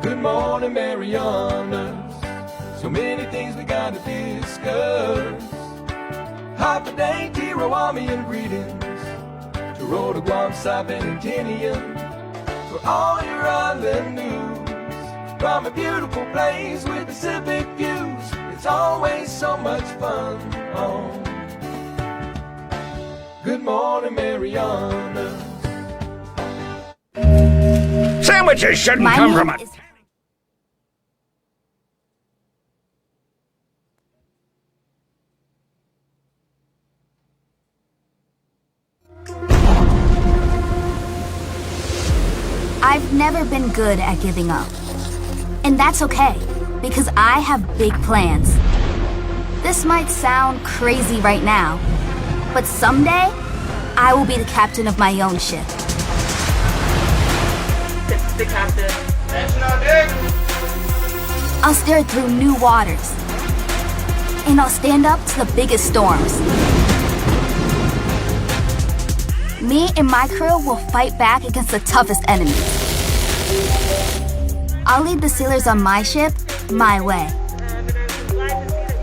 Good morning, Marianas. So many things we gotta discuss. Happy day, Tirawami, greetings to Rhoda, Guam, Saipan, and Tinian. For all your island news, from a beautiful place with Pacific views, it's always so much fun on Good Morning Marianas. Sandwiches shouldn't come from a... I've never been good at giving up. And that's okay, because I have big plans. This might sound crazy right now, but someday, I will be the captain of my own ship. The captain. Attention on deck. I'll steer it through new waters. And I'll stand up to the biggest storms. Me and my crew will fight back against the toughest enemies. I'll lead the sailors on my ship, my way.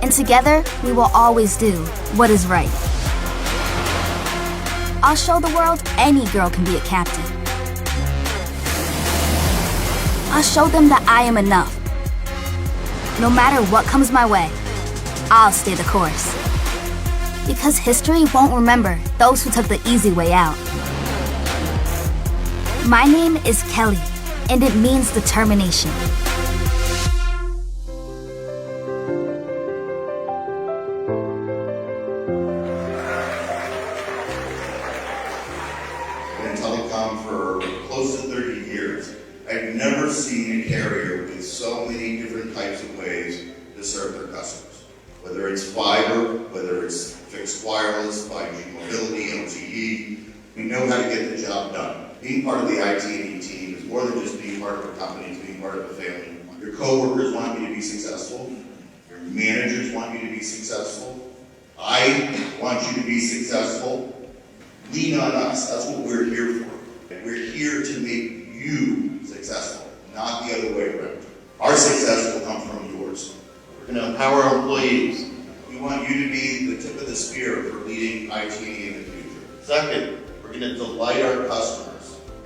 And together, we will always do what is right. I'll show the world any girl can be a captain. I'll show them that I am enough. No matter what comes my way, I'll stay the course. Because history won't remember those who took the easy way out. My name is Kelly, and it means determination. In telecom for close to 30 years, I've never seen a carrier with so many different types of ways to serve their customers. Whether it's fiber, whether it's fixed wireless, 5G mobility, LTE, we know how to get the job done. Being part of the IT&E team is more than just being part of a company, it's being part of a family. Your coworkers want you to be successful. Your managers want you to be successful. I want you to be successful. Lean on us, that's what we're here for. And we're here to make you successful, not the other way around. Our success will come from yours. We're going to empower our employees. We want you to be the tip of the spear for leading IT&E in the future. Second, we're going to delight our customers.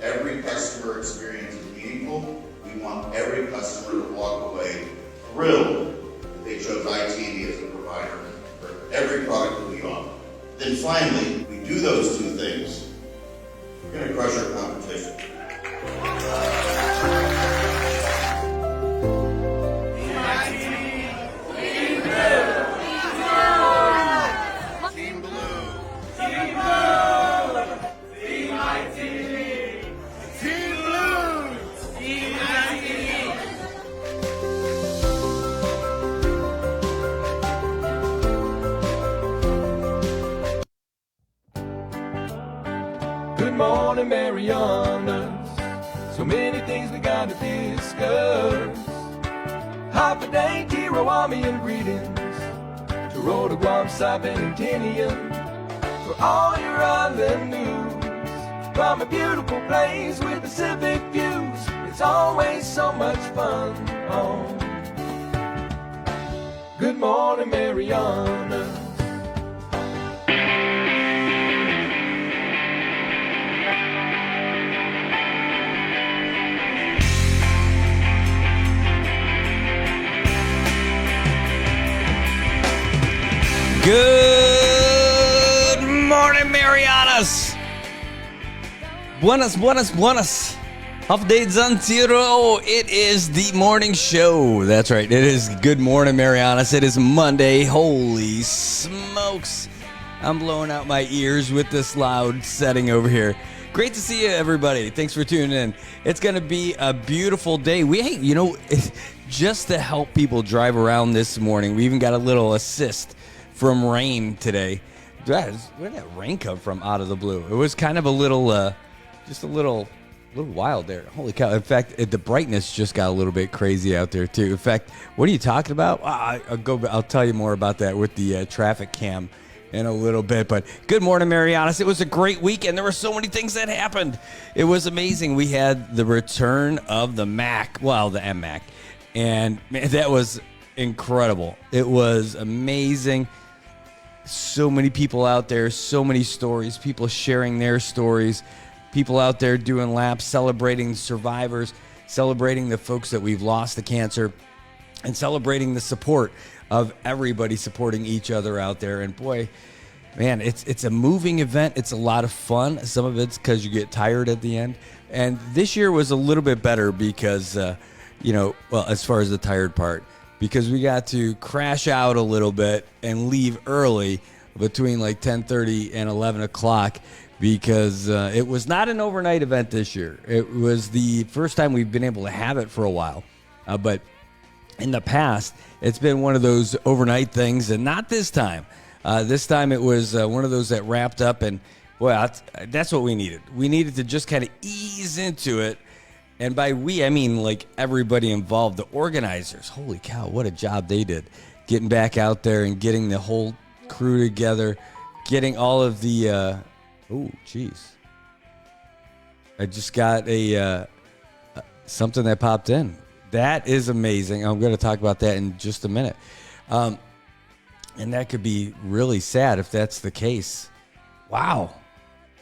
Every customer experience is meaningful. We want every customer to walk away thrilled that they chose IT&E as a provider for every product that we offer. Then finally, we do those two things, we're going to crush our competition. Good morning, Marianas. So many things we gotta discuss. Happy day, Tirawami, greetings to Rhoda, Guam, Saipan, and Tinian. For all your island news, from a beautiful place with Pacific views, it's always so much fun on Good Morning Marianas. Good morning, Marianas. Buenas, buenas, buenas. Updates on Tiro. It is the morning show. That's right. It is Good Morning, Marianas. It is Monday. Holy smokes. I'm blowing out my ears with this loud setting over here. Great to see you, everybody. Thanks for tuning in. It's going to be a beautiful day. Just to help people drive around this morning, we even got a little assist from rain today. Where did that rain come from out of the blue? It was kind of a little, just a little wild there. Holy cow. In fact, the brightness just got a little bit crazy out there too. In fact, what are you talking about? I'll tell you more about that with the traffic cam in a little bit. But good morning, Marianas. It was a great week, and there were so many things that happened. It was amazing. We had the return of the Mac, well, the MMAC, and man, that was incredible. It was amazing. So many people out there, so many stories, people sharing their stories, people out there doing laps, celebrating survivors, celebrating the folks that we've lost to cancer, and celebrating the support of everybody supporting each other out there. And boy, man, it's a moving event. It's a lot of fun. Some of it's because you get tired at the end. And this year was a little bit better because, well, as far as the tired part, because we got to crash out a little bit and leave early between like 10:30 and 11 o'clock because it was not an overnight event this year. It was the first time we've been able to have it for a while. But in the past, it's been one of those overnight things, and not this time. This time it was one of those that wrapped up, and boy, that's what we needed. We needed to just kind of ease into it. And by we, I mean like everybody involved, the organizers. Holy cow, what a job they did. Getting back out there and getting the whole crew together, getting all of the, I just got something that popped in. That is amazing. I'm going to talk about that in just a minute. And that could be really sad if that's the case. Wow.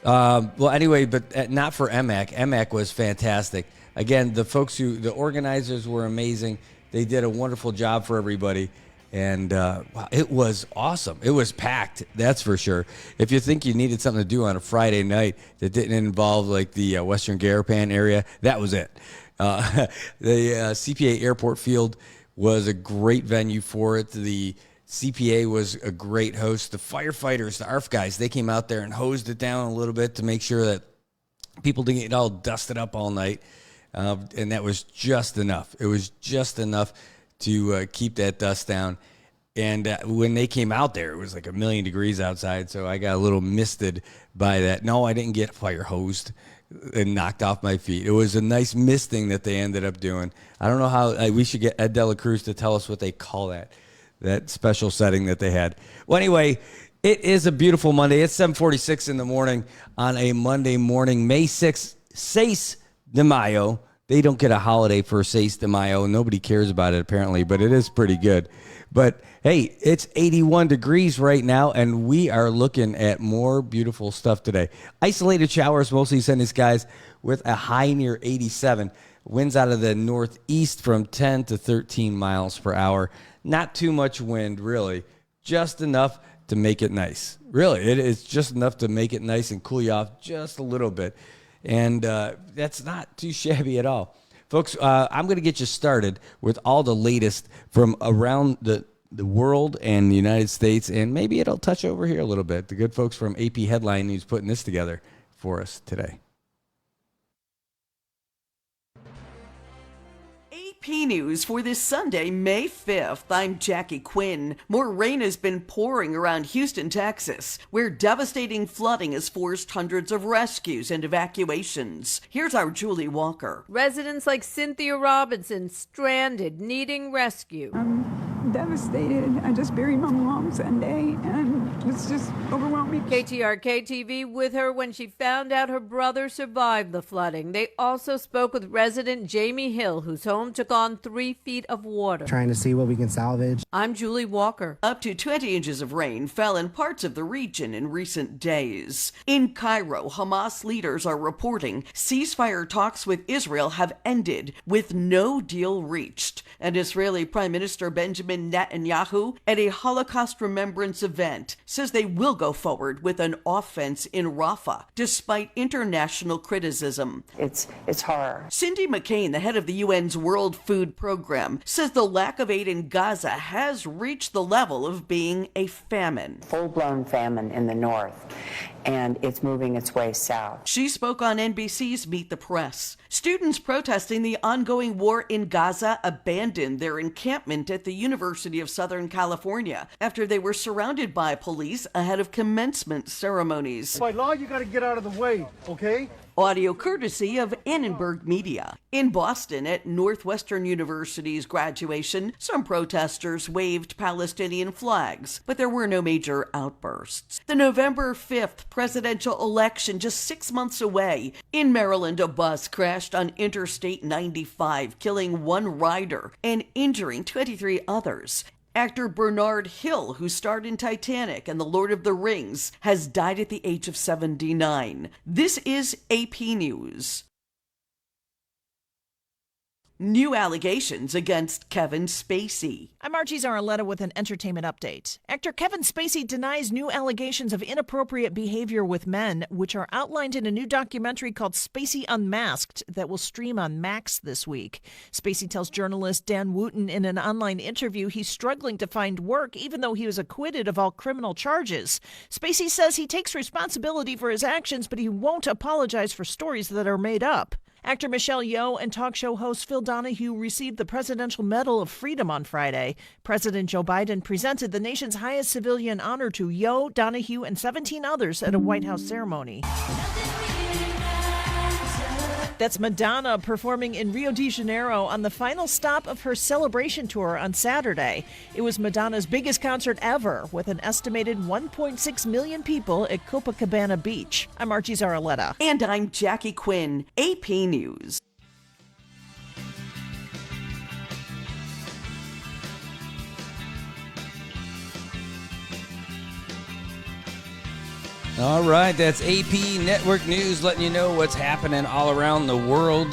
Well, anyway, but not for MMAC. MMAC was fantastic. Again, the organizers were amazing. They did a wonderful job for everybody. And wow, it was awesome. It was packed, that's for sure. If you think you needed something to do on a Friday night that didn't involve like the Western Garapan area, that was it. The CPA Airport Field was a great venue for it. The CPA was a great host. The firefighters, the ARF guys, they came out there and hosed it down a little bit to make sure that people didn't get all dusted up all night. And that was just enough. It was just enough to keep that dust down. And when they came out there, it was like 1,000,000 degrees outside, so I got a little misted by that. No, I didn't get fire hosed and knocked off my feet. It was a nice misting that they ended up doing. I don't know how. We should get Ed Dela Cruz to tell us what they call that special setting that they had. Well, anyway, it is a beautiful Monday. It's 7:46 in the morning on a Monday morning, May 6th, 6 de Mayo. They don't get a holiday for 6 de Mayo. Nobody cares about it, apparently, but it is pretty good. But, hey, it's 81 degrees right now, and we are looking at more beautiful stuff today. Isolated showers, mostly sunny skies, with a high near 87. Winds out of the northeast from 10 to 13 miles per hour. Not too much wind, really. Just enough to make it nice. Really, it is just enough to make it nice and cool you off just a little bit. And that's not too shabby at all. Folks, I'm going to get you started with all the latest from around the world and the United States, and maybe it'll touch over here a little bit. The good folks from AP Headline News putting this together for us today. AP News for this Sunday, May 5th. I'm Jackie Quinn. More rain has been pouring around Houston, Texas, where devastating flooding has forced hundreds of rescues and evacuations. Here's our Julie Walker. Residents like Cynthia Robinson stranded, needing rescue. I'm devastated. I just buried my mom Sunday, and it's just overwhelming. KTRK TV with her when she found out her brother survived the flooding. They also spoke with resident Jamie Hill, whose home took on 3 feet of water. Trying to see what we can salvage. I'm Julie Walker. Up to 20 inches of rain fell in parts of the region in recent days. In Cairo, Hamas leaders are reporting ceasefire talks with Israel have ended with no deal reached. And Israeli Prime Minister Benjamin Netanyahu, at a Holocaust remembrance event, says they will go forward with an offense in Rafah, despite international criticism. It's horror. Cindy McCain, the head of the UN's World Food Program, says the lack of aid in Gaza has reached the level of being a famine. Full-blown famine in the north, and it's moving its way south. She spoke on NBC's Meet the Press. Students protesting the ongoing war in Gaza abandoned their encampment at the University of Southern California after they were surrounded by police ahead of commencement ceremonies. By law, you got to get out of the way, okay? Audio courtesy of Annenberg Media. In Boston at Northwestern University's graduation, some protesters waved Palestinian flags, but there were no major outbursts. The November 5th presidential election just 6 months away. In Maryland, a bus crashed on Interstate 95, killing one rider and injuring 23 others. Actor Bernard Hill, who starred in Titanic and The Lord of the Rings, has died at the age of 79. This is AP News. New allegations against Kevin Spacey. I'm Archie Zaraletta with an entertainment update. Actor Kevin Spacey denies new allegations of inappropriate behavior with men, which are outlined in a new documentary called Spacey Unmasked that will stream on Max this week. Spacey tells journalist Dan Wooten in an online interview he's struggling to find work even though he was acquitted of all criminal charges. Spacey says he takes responsibility for his actions, but he won't apologize for stories that are made up. Actor Michelle Yeoh and talk show host Phil Donahue received the Presidential Medal of Freedom on Friday. President Joe Biden presented the nation's highest civilian honor to Yeoh, Donahue, and 17 others at a White House ceremony. That's Madonna performing in Rio de Janeiro on the final stop of her celebration tour on Saturday. It was Madonna's biggest concert ever, with an estimated 1.6 million people at Copacabana Beach. I'm Archie Zaraletta. And I'm Jackie Quinn, AP News. All right, that's AP Network News letting you know what's happening all around the world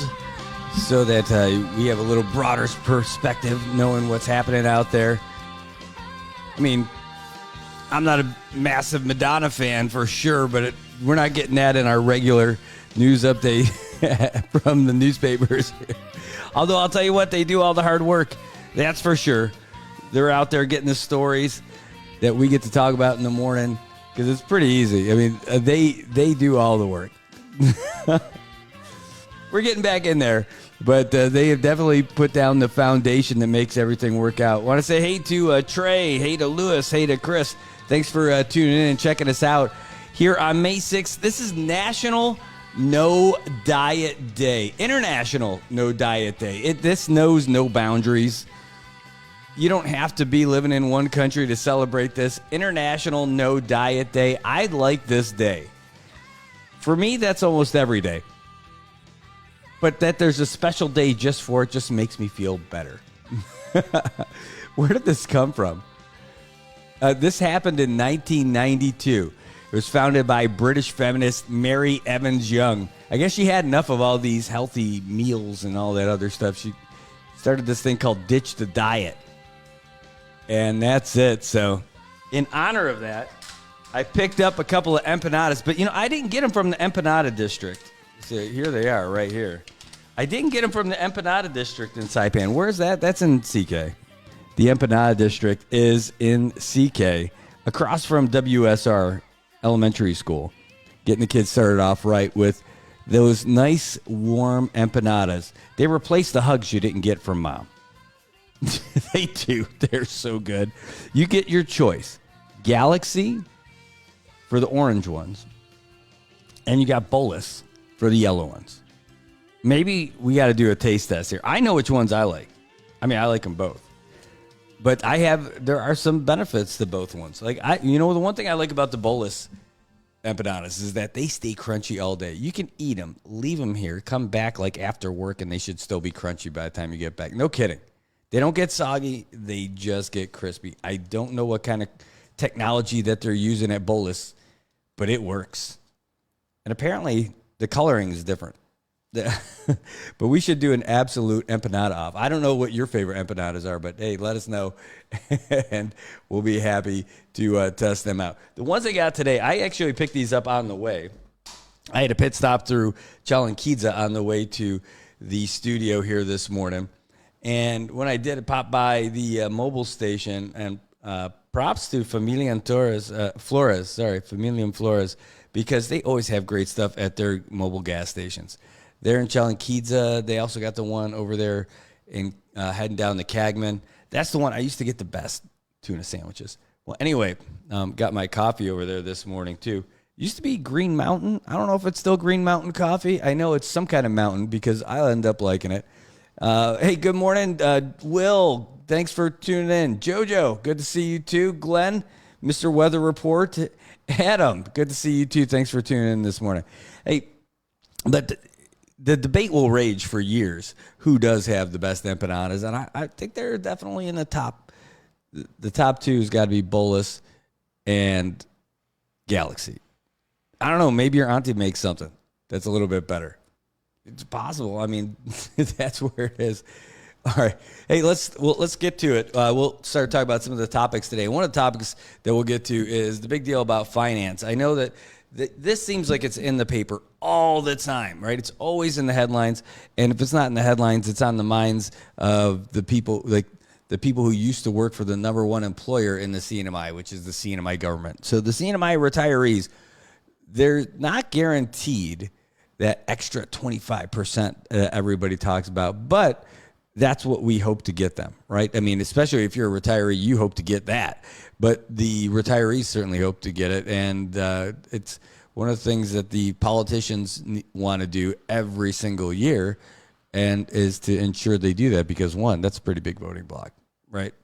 so that we have a little broader perspective knowing what's happening out there. I mean, I'm not a massive Madonna fan for sure, but we're not getting that in our regular news update from the newspapers. Although I'll tell you what, they do all the hard work. That's for sure. They're out there getting the stories that we get to talk about in the morning. Because it's pretty easy. I mean, they do all the work. We're getting back in there. But they have definitely put down the foundation that makes everything work out. Want to say hey to Trey, hey to Lewis, hey to Chris. Thanks for tuning in and checking us out here on May 6th. This is National No Diet Day. International No Diet Day. This knows no boundaries. You don't have to be living in one country to celebrate this. International No Diet Day. I like this day. For me, that's almost every day. But that there's a special day just for it just makes me feel better. Where did this come from? This happened in 1992. It was founded by British feminist Mary Evans Young. I guess she had enough of all these healthy meals and all that other stuff. She started this thing called Ditch the Diet. And that's it. So, in honor of that, I picked up a couple of empanadas. But, I didn't get them from the Empanada District. So, here they are right here. I didn't get them from the Empanada District in Saipan. Where is that? That's in CK. The Empanada District is in CK, across from WSR Elementary School. Getting the kids started off right with those nice, warm empanadas. They replaced the hugs you didn't get from Mom. They do. They're so good. You get your choice. Galaxy for the orange ones. And you got Bolus for the yellow ones. Maybe we got to do a taste test here. I know which ones I like. I mean, I like them both. But there are some benefits to both ones. Like, the one thing I like about the Bolus empanadas is that they stay crunchy all day. You can eat them, leave them here, come back like after work, and they should still be crunchy by the time you get back. No kidding. They don't get soggy. They just get crispy. I don't know what kind of technology that they're using at Bolus, but it works. And apparently the coloring is different. But we should do an absolute empanada off. I don't know what your favorite empanadas are, but hey, let us know, and we'll be happy to test them out. The ones I got today, I actually picked these up on the way. I had a pit stop through Chalanquidza on the way to the studio here this morning. And when I did, it popped by the mobile station, and props to Familia Flores, because they always have great stuff at their mobile gas stations. They're in Chalanquidza. They also got the one over there in heading down to Cagman. That's the one I used to get the best tuna sandwiches. Well, anyway, got my coffee over there this morning too. Used to be Green Mountain. I don't know if it's still Green Mountain Coffee. I know it's some kind of mountain because I'll end up liking it. Hey, good morning, Will. Thanks for tuning in. Jojo, good to see you too. Glenn, Mr. Weather Report. Adam, good to see you too. Thanks for tuning in this morning. Hey, but the debate will rage for years. Who does have the best empanadas? And I think they're definitely in the top. The top two has got to be Bolus and Galaxy. I don't know. Maybe your auntie makes something that's a little bit better. It's possible. I mean, that's where it is. All right. Hey, let's get to it. We'll start talking about some of the topics today. One of the topics that we'll get to is the big deal about finance. I know that this seems like it's in the paper all the time, right? It's always in the headlines. And if it's not in the headlines, it's on the minds of the people, like the people who used to work for the number one employer in the CNMI, which is the CNMI government. So the CNMI retirees, they're not guaranteed that extra 25% everybody talks about, but that's what we hope to get them, right? I mean, especially if you're a retiree, you hope to get that. But the retirees certainly hope to get it. And it's one of the things that the politicians want to do every single year, and is to ensure they do that because, one, that's a pretty big voting block, right?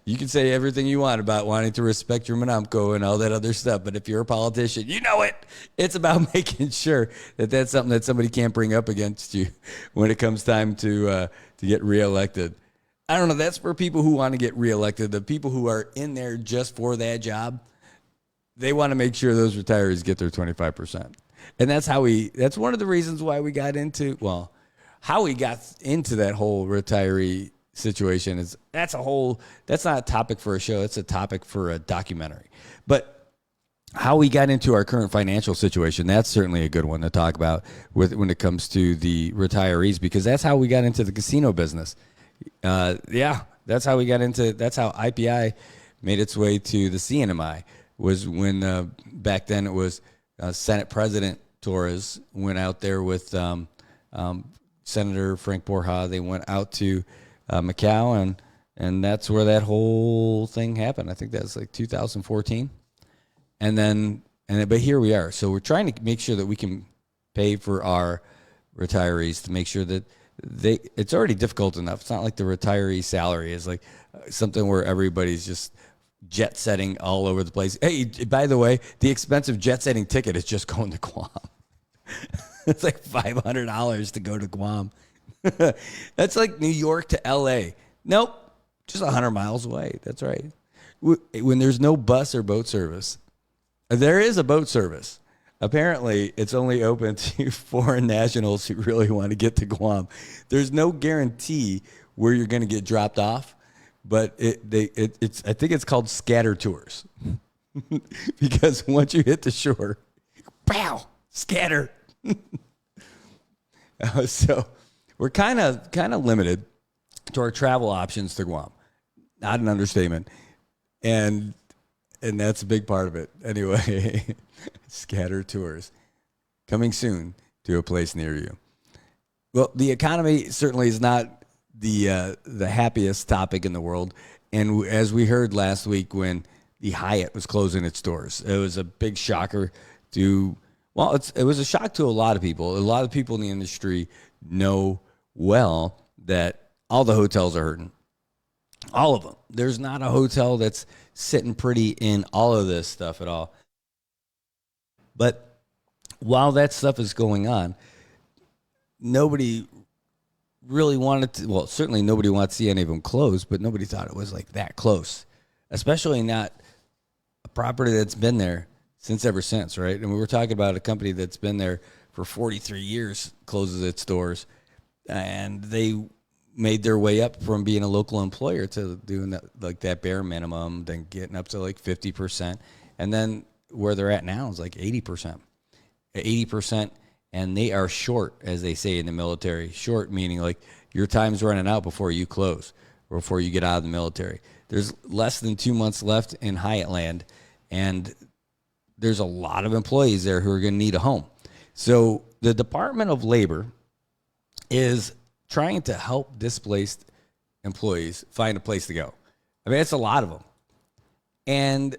You can say everything you want about wanting to respect your Monumco and all that other stuff, but if you're a politician, you know it. It's about making sure that that's something that somebody can't bring up against you when it comes time to get reelected. I don't know. That's for people who want to get reelected. The people who are in there just for that job, they want to make sure those retirees get their 25%. And that's one of the reasons why we got into, how we got into that whole retiree situation is that's not a topic for a show. It's a topic for a documentary. But how we got into our current financial situation, that's certainly a good one to talk about when it comes to the retirees, because that's how we got into the casino business. That's how IPI made its way to the CNMI, was when back then it was Senate President Torres went out there with Senator Frank Borja. They went out to Macau, and that's where that whole thing happened. I think that's like 2014. But here we are. So we're trying to make sure that we can pay for our retirees, to make sure that it's already difficult enough. It's not like the retiree salary is like something where everybody's just jet setting all over the place. Hey, by the way, the expensive jet setting ticket is just going to Guam. It's like $500 to go to Guam. That's like New York to LA. Nope, just 100 miles away. That's right. When there's no bus or boat service, there is a boat service. Apparently, it's only open to foreign nationals who really want to get to Guam. There's no guarantee where you're going to get dropped off, but it's I think it's called scatter tours, because once you hit the shore, pow, scatter. So we're kind of limited to our travel options to Guam. Not an understatement. And that's a big part of it. Anyway, scatter tours coming soon to a place near you. Well, the economy certainly is not the happiest topic in the world. And as we heard last week when the Hyatt was closing its doors, it was a big shocker to, it was a shock to a lot of people. A lot of people in the industry know well that all the hotels are hurting. All of them. There's not a hotel that's sitting pretty in all of this stuff at all. But while that stuff is going on, nobody really wanted to, certainly nobody wants to see any of them close, but nobody thought it was like that close, especially not a property that's been there ever since, right? And we were talking about a company that's been there for 43 years, closes its doors, and they made their way up from being a local employer to doing that, like that bare minimum, then getting up to like 50%. And then where they're at now is like 80%. 80%, and they are short, as they say in the military. Short meaning like your time's running out before you close or before you get out of the military. There's less than 2 months left in Hyatt land, and there's a lot of employees there who are going to need a home. So the Department of Labor is trying to help displaced employees find a place to go. I mean, it's a lot of them. And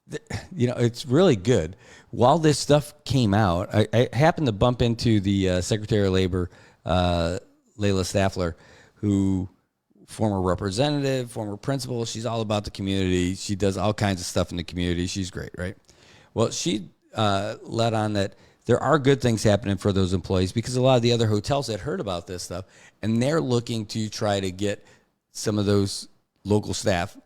it's really good. While this stuff came out, I happened to bump into the Secretary of Labor, Layla Staffler, who former representative, former principal. She's all about the community. She does all kinds of stuff in the community. She's great, right? Well, she let on that there are good things happening for those employees because a lot of the other hotels had heard about this stuff, and they're looking to try to get some of those local staff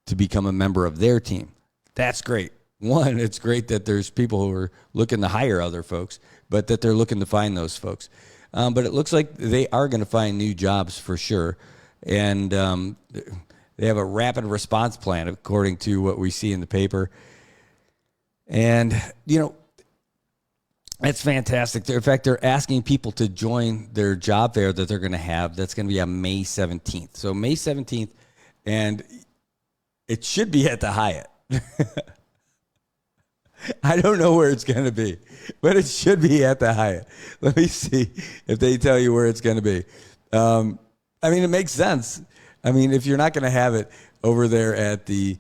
to become a member of their team. That's great. One, it's great that there's people who are looking to hire other folks, but that they're looking to find those folks. But it looks like they are going to find new jobs for sure. And they have a rapid response plan, according to what we see in the paper. And, that's fantastic. In fact, they're asking people to join their job fair that they're going to have. That's going to be on May 17th. So May 17th, and it should be at the Hyatt. I don't know where it's going to be, but it should be at the Hyatt. Let me see if they tell you where it's going to be. It makes sense. If you're not going to have it over there at the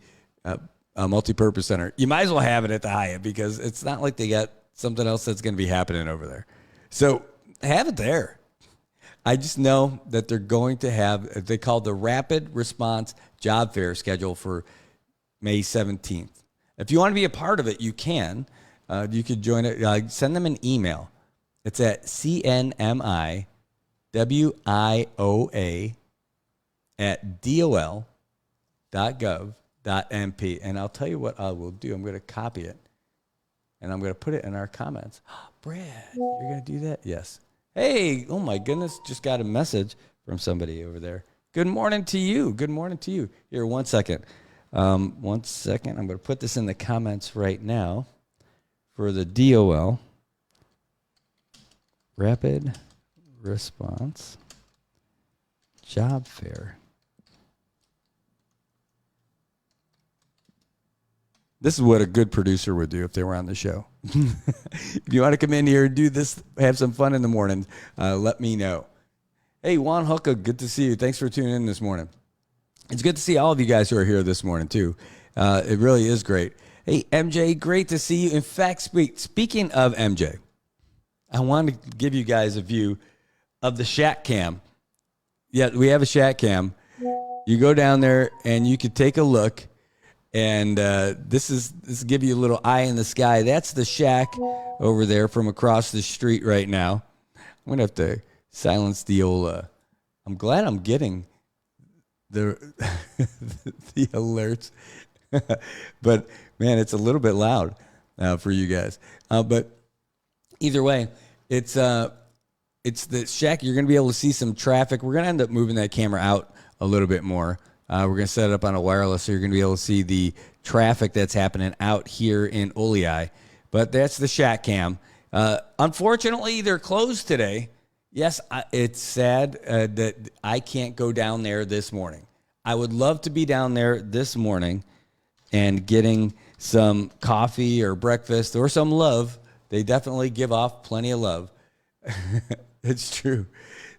multipurpose center, you might as well have it at the Hyatt because it's not like they got something else that's going to be happening over there. So have it there. I just know that they're going to have, they call the Rapid Response Job Fair schedule for May 17th. If you want to be a part of it, you can. You could join it. Send them an email. It's at cnmiwioa@dol.gov.mp. And I'll tell you what I will do. I'm going to copy it, and I'm going to put it in our comments. Brad, you're going to do that? Yes. Hey, oh my goodness, just got a message from somebody over there. Good morning to you. Good morning to you. Here, 1 second. 1 second. I'm going to put this in the comments right now for the DOL. Rapid Response Job Fair. This is what a good producer would do if they were on the show. If you want to come in here and do this, have some fun in the morning, let me know. Hey, Juan Hooka, good to see you. Thanks for tuning in this morning. It's good to see all of you guys who are here this morning, too. It really is great. Hey, MJ, great to see you. In fact, speaking of MJ, I wanted to give you guys a view of the Shack Cam. Yeah, we have a Shack Cam. You go down there, and you could take a look. And this give you a little eye in the sky. That's the shack over there from across the street right now. I'm going to have to silence the old... I'm glad I'm getting the the alerts. But, man, it's a little bit loud for you guys. But either way, it's the shack. You're going to be able to see some traffic. We're going to end up moving that camera out a little bit more. We're going to set it up on a wireless, so you're going to be able to see the traffic that's happening out here in Oleai. But that's the Shack Cam. Unfortunately, they're closed today. Yes, it's sad that I can't go down there this morning. I would love to be down there this morning and getting some coffee or breakfast or some love. They definitely give off plenty of love. It's true.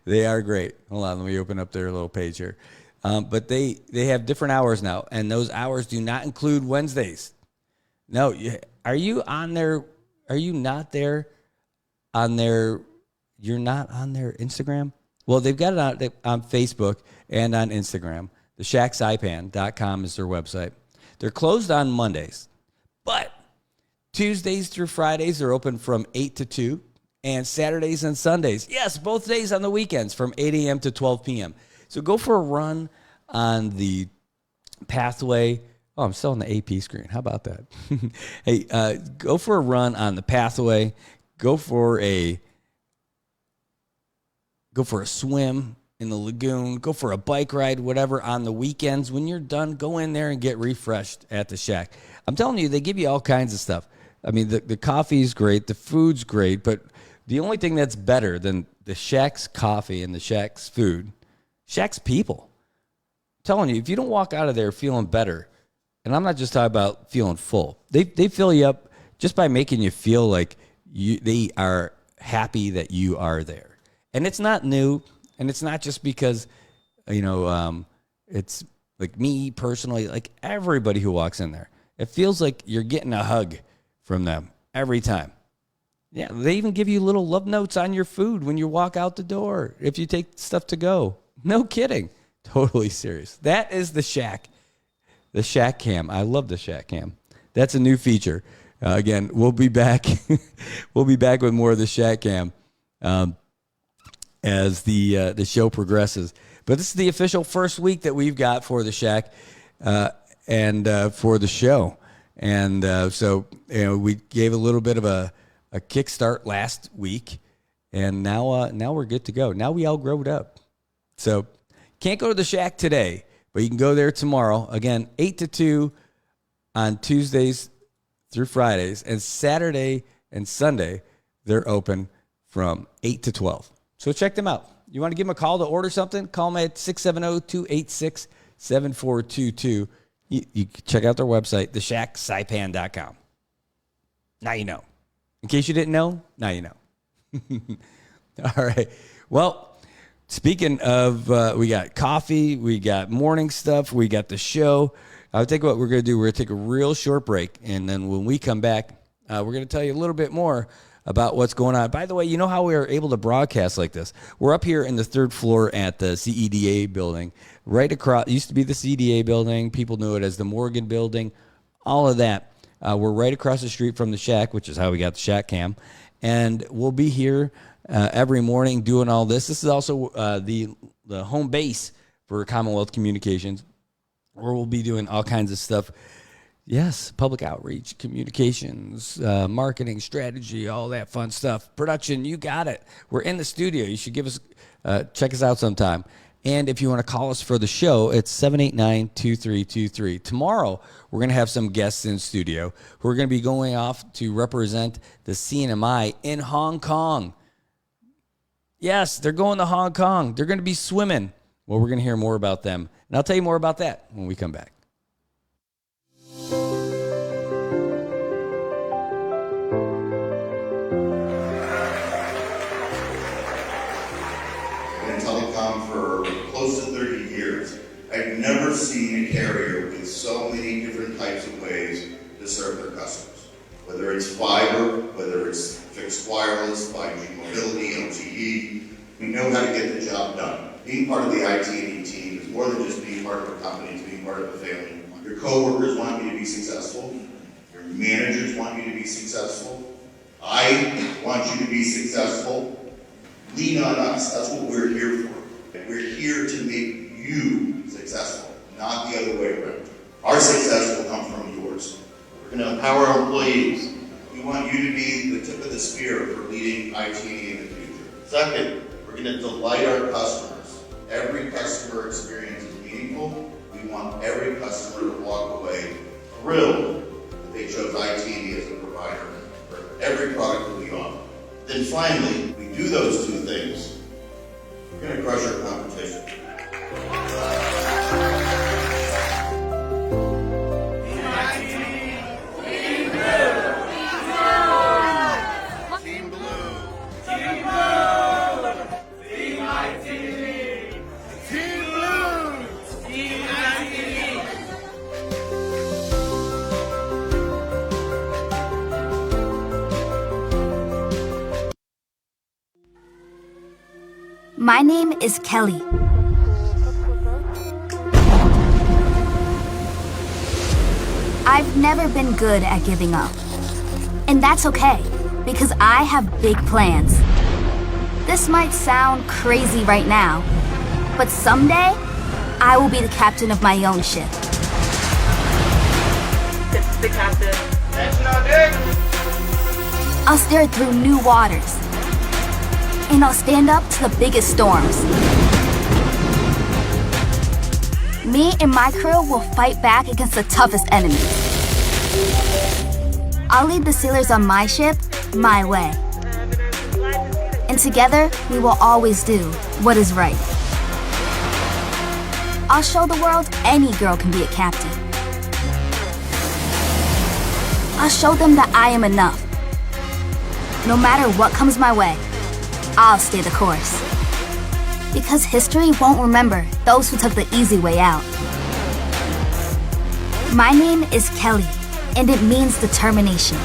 They are great. Hold on, let me open up their little page here. But they have different hours now, and those hours do not include Wednesdays. No, are you on there? Are you not there on their? You're not on their Instagram? Well, they've got it on Facebook and on Instagram. TheShackSaipan.com is their website. They're closed on Mondays, but Tuesdays through Fridays they're open from 8 to 2, and Saturdays and Sundays. Yes, both days on the weekends from 8 a.m. to 12 p.m. So go for a run on the pathway. Oh, I'm still on the AP screen. How about that? Hey, go for a run on the pathway. Go for a swim in the lagoon. Go for a bike ride, whatever, on the weekends. When you're done, go in there and get refreshed at the Shack. I'm telling you, they give you all kinds of stuff. I mean, the coffee's great. The food's great. But the only thing that's better than the Shack's coffee and the Shack's food, Shack's people. I'm telling you, if you don't walk out of there feeling better, and I'm not just talking about feeling full, they fill you up just by making you feel like they are happy that you are there. And it's not new, and it's not just because, it's like me personally, like everybody who walks in there. It feels like you're getting a hug from them every time. Yeah, they even give you little love notes on your food when you walk out the door if you take stuff to go. No kidding. Totally serious. That is the Shack. The Shack Cam. I love the Shack Cam. That's a new feature. Again, we'll be back. We'll be back with more of the Shack Cam as the show progresses. But this is the official first week that we've got for the Shack and for the show. And so we gave a little bit of a kickstart last week, and now we're good to go. Now we all growed up. So can't go to the Shack today, but you can go there tomorrow. Again, 8 to 2 on Tuesdays through Fridays, and Saturday and Sunday, they're open from 8 to 12. So check them out. You want to give them a call to order something? Call them at 670-286-7422. You can check out their website, theshacksaipan.com. Now you know. In case you didn't know, now you know. All right. Well, speaking of, we got coffee, we got morning stuff, we got the show. I'll tell you what we're going to do. We're going to take a real short break, and then when we come back, we're going to tell you a little bit more about what's going on. By the way, you know how we are able to broadcast like this? We're up here in the third floor at the CEDA building, right across. It used to be the CEDA building. People knew it as the Morgan building, all of that. We're right across the street from the Shack, which is how we got the Shack Cam, and we'll be here every morning doing all this. This is also the home base for Commonwealth Communications, where we'll be doing all kinds of stuff. Yes, public outreach, communications, marketing, strategy, all that fun stuff. Production, you got it. We're in the studio. You should check us out sometime. And if you want to call us for the show, it's 789-2323. Tomorrow, we're going to have some guests in studio who are going to be going off to represent the CNMI in Hong Kong. Yes, they're going to Hong Kong. They're going to be swimming. Well, we're going to hear more about them. And I'll tell you more about that when we come back. In telecom for close to 30 years, I've never seen a carrier with so many different types of ways to serve their customers. Whether it's fiber, whether it's fixed wireless, 5G mobility, LTE, we know how to get the job done. Being part of the IT&E team is more than just being part of a company, it's being part of a family. Your coworkers want you to be successful. Your managers want you to be successful. I want you to be successful. Lean on us. That's what we're here for. We're here to make you successful, not the other way around. Our success will come from yours. We're going to empower our employees. We want you to be the tip of the spear for leading IT&E in the future. Second, we're going to delight our customers. Every customer experience is meaningful. We want every customer to walk away thrilled that they chose IT&E as a provider for every product that we offer. Then finally, we do those two things, we're going to crush our competition. My name is Kelly. I've never been good at giving up. And that's okay, because I have big plans. This might sound crazy right now, but someday, I will be the captain of my own ship. It's the captain. Attention on deck. I'll steer it through new waters. And I'll stand up to the biggest storms. Me and my crew will fight back against the toughest enemies. I'll lead the sailors on my ship, my way. And together, we will always do what is right. I'll show the world any girl can be a captain. I'll show them that I am enough. No matter what comes my way, I'll stay the course. Because history won't remember those who took the easy way out. My name is Kelly, and it means determination.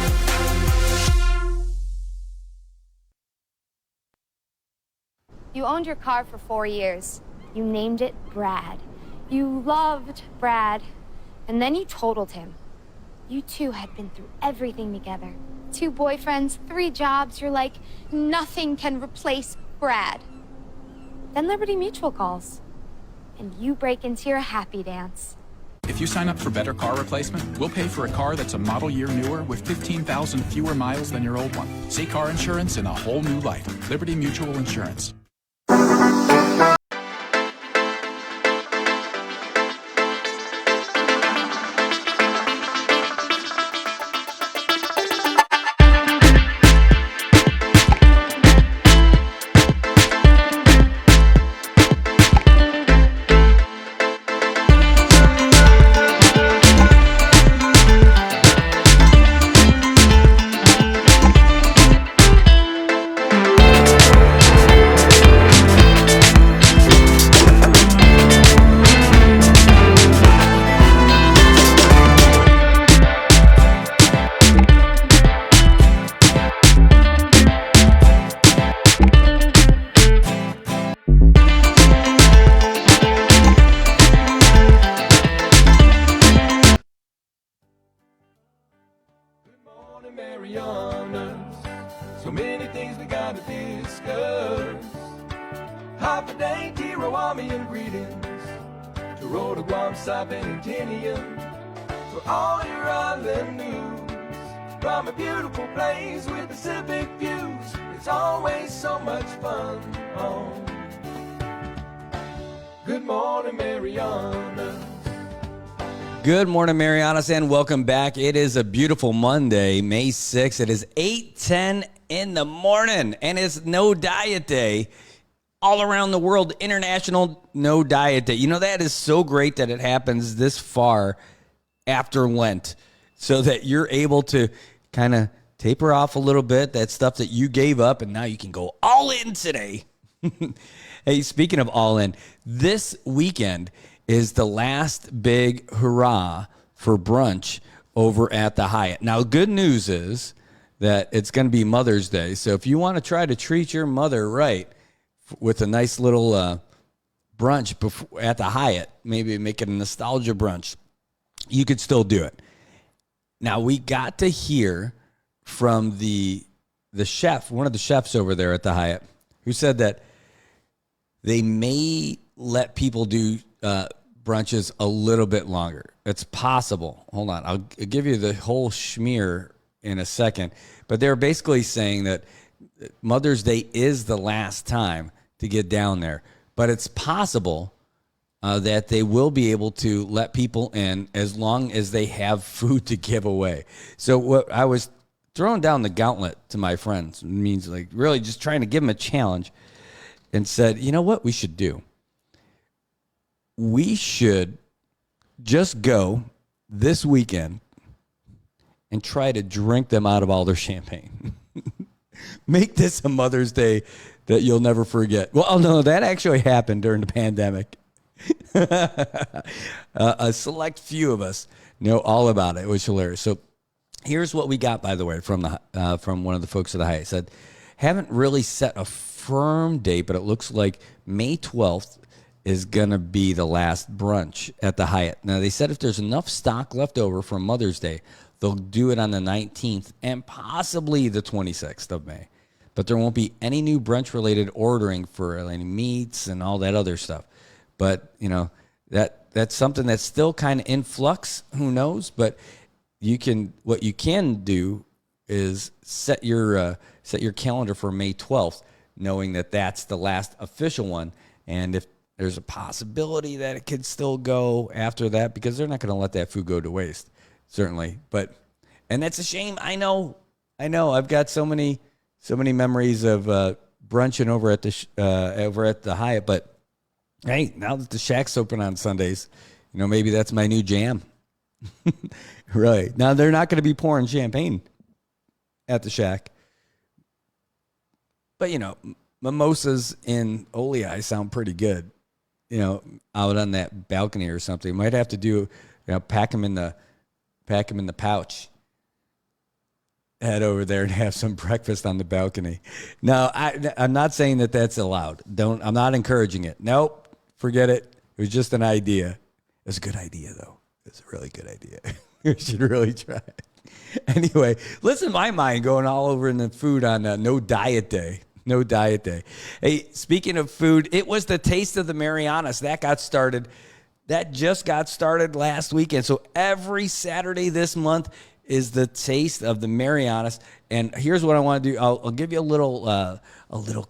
You owned your car for 4 years. You named it Brad. You loved Brad. And then you totaled him. You two had been through everything together. 2 boyfriends, 3 jobs. You're like, nothing can replace Brad. Then Liberty Mutual calls. And you break into your happy dance. If you sign up for Better Car Replacement, we'll pay for a car that's a model year newer with 15,000 fewer miles than your old one. See car insurance in a whole new light. Liberty Mutual Insurance. Morning Marianas, so many things we gotta discuss. Happy day, Tirawamian greetings to Rhoda, Guam, Saipan, and Tinian. For all your island news, from a beautiful place with Pacific views, it's always so much fun on Good Morning Marianas. Good morning, Marianas, and welcome back. It is a beautiful Monday, May 6th. It is 8:10 in the morning, and it's No Diet Day. All around the world, International No Diet Day. You know, that is so great that it happens this far after Lent, so that you're able to kind of taper off a little bit, that stuff that you gave up, and now you can go all in today. Hey, speaking of all in, this weekend is the last big hurrah for brunch over at the Hyatt. Now, good news is that it's going to be Mother's Day. So if you want to try to treat your mother right with a nice little brunch at the Hyatt, maybe make it a nostalgia brunch, you could still do it. Now, we got to hear from the chef, one of the chefs over there at the Hyatt, who said that they may let people do brunches a little bit longer. It's possible. Hold on. I'll give you the whole schmear in a second. But they're basically saying that Mother's Day is the last time to get down there. But it's possible that they will be able to let people in as long as they have food to give away. So what I was throwing down the gauntlet to my friends, it means like really just trying to give them a challenge, and said, you know what we should do? We should just go this weekend and try to drink them out of all their champagne. Make this a Mother's Day that you'll never forget. Well, no, that actually happened during the pandemic. A select few of us know all about it. It was hilarious. So here's what we got, by the way, from one of the folks at the Hyatt. It said, haven't really set a firm date, but it looks like May 12th is going to be the last brunch at the Hyatt. Now, they said if there's enough stock left over from Mother's Day, they'll do it on the 19th and possibly the 26th of May. But there won't be any new brunch-related ordering for any meats and all that other stuff. But, you know, that's something that's still kind of in flux. Who knows? But what you can do is set your calendar for May 12th, knowing that that's the last official one. And if there's a possibility that it could still go after that, because they're not going to let that food go to waste, certainly. And that's a shame. I know. I've got so many memories of brunching over at the Hyatt. But hey, now that the Shack's open on Sundays, you know, maybe that's my new jam. Right now, they're not going to be pouring champagne at the Shack, but you know, mimosas in Olei sound pretty good. You know, out on that balcony or something. Might have to pack them in the pack them in the pouch, head over there and have some breakfast on the balcony. No, I'm not saying that that's allowed. I'm not encouraging it. Nope, forget it. It was just an idea. It was a good idea, though. It's a really good idea. You should really try it. Anyway, listen, my mind going all over in the food on No Diet Day. No Diet Day. Hey, speaking of food, it was the Taste of the Marianas. That just got started last weekend. So every Saturday this month is the Taste of the Marianas. And here's what I want to do. I'll give you a little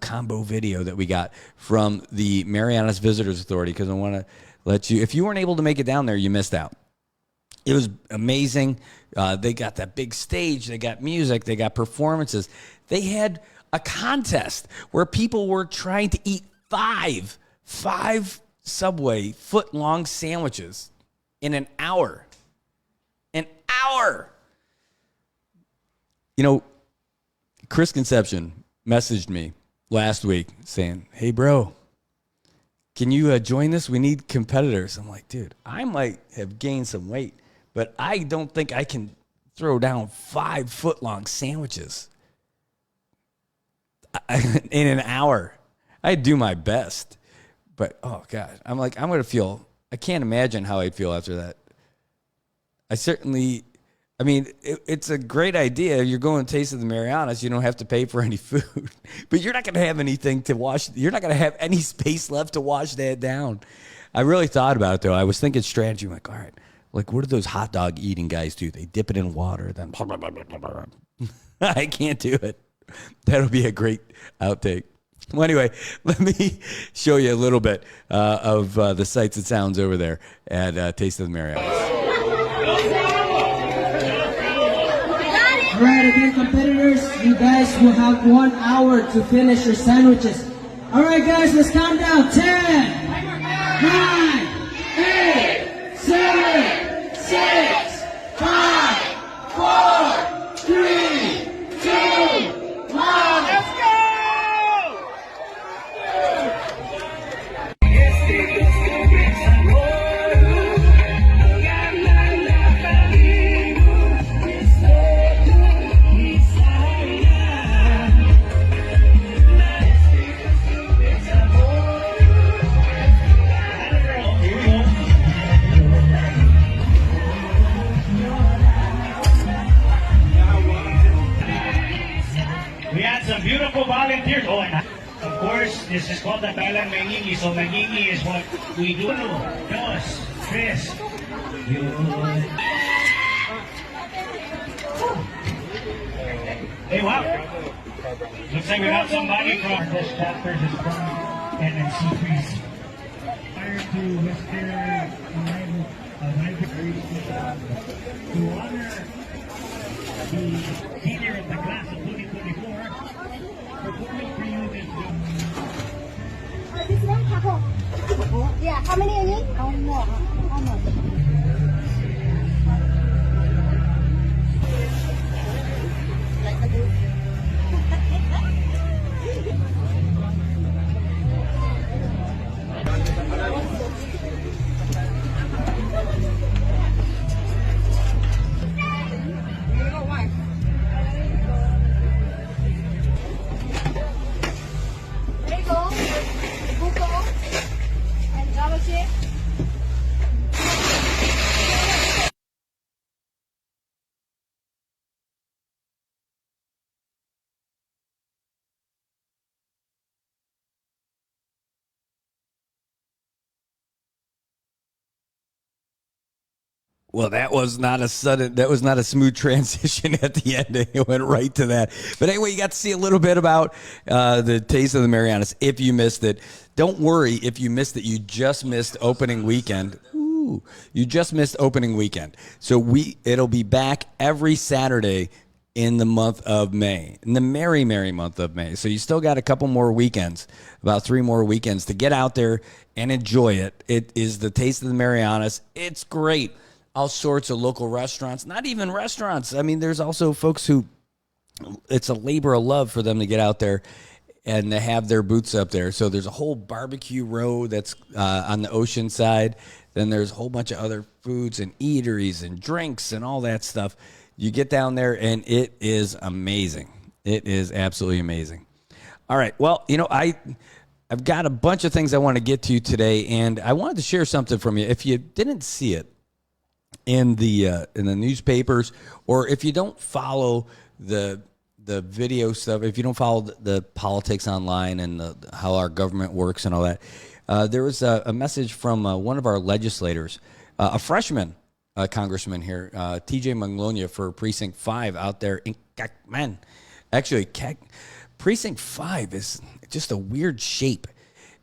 combo video that we got from the Marianas Visitors Authority, because I want to let you, if you weren't able to make it down there, you missed out. It was amazing. They got that big stage. They got music. They got performances. They had a contest where people were trying to eat five Subway foot-long sandwiches in an hour. An hour! You know, Chris Conception messaged me last week saying, hey, bro, can you join this? We need competitors. I'm like, dude, I might have gained some weight, but I don't think I can throw down 5 foot-long sandwiches in an hour. I'd do my best. But, oh, God, I'm going to feel, I can't imagine how I'd feel after that. It's a great idea. You're going to Taste of the Marianas. You don't have to pay for any food. But you're not going to have anything to wash. You're not going to have any space left to wash that down. I really thought about it, though. I was thinking strategy. I'm like, all right, like, what do those hot dog eating guys do? They dip it in water. Then I can't do it. That'll be a great outtake. Well, anyway, let me show you a little bit of the sights and sounds over there at Taste of the Marianas. All right, again, competitors, you guys will have 1 hour to finish your sandwiches. All right, guys, let's count down. 10, 9, 8, 7, 6, 5, 4, 3, 2, 1. Let's go! Beautiful volunteers. Oh, and of course, this is called the Balang Mengingi. So Mengingi is what we do. Dos, tres. Hey, wow. Looks like we got somebody from this chapter is from NMC Freeze. Prior to Mr. to honor the senior of the class of 2024. Performing for you this this one, Kako. Yeah, how many you need? How much? Like a group. Well, that was not a smooth transition at the end. It went right to that. But anyway, you got to see a little bit about the Taste of the Marianas. If you missed it, don't worry. If you missed it, you just missed opening weekend. Ooh, you just missed opening weekend. So it'll be back every Saturday in the month of May, in the merry month of May. So you still got a couple more weekends, about 3 more weekends to get out there and enjoy it. It is the Taste of the Marianas. It's great. All sorts of local restaurants, not even restaurants. I mean, there's also folks who, it's a labor of love for them to get out there and they have their booths up there. So there's a whole barbecue row that's on the ocean side. Then there's a whole bunch of other foods and eateries and drinks and all that stuff. You get down there, and it is amazing. It is absolutely amazing. All right. Well, I've got a bunch of things I want to get to today, and I wanted to share something from you. If you didn't see it in the newspapers, or if you don't follow the video stuff, if you don't follow the politics online and how our government works and all that, there was a message from one of our legislators, a freshman congressman here, TJ Maglonia for Precinct 5 out there in Cagman. Actually, Precinct 5 is just a weird shape.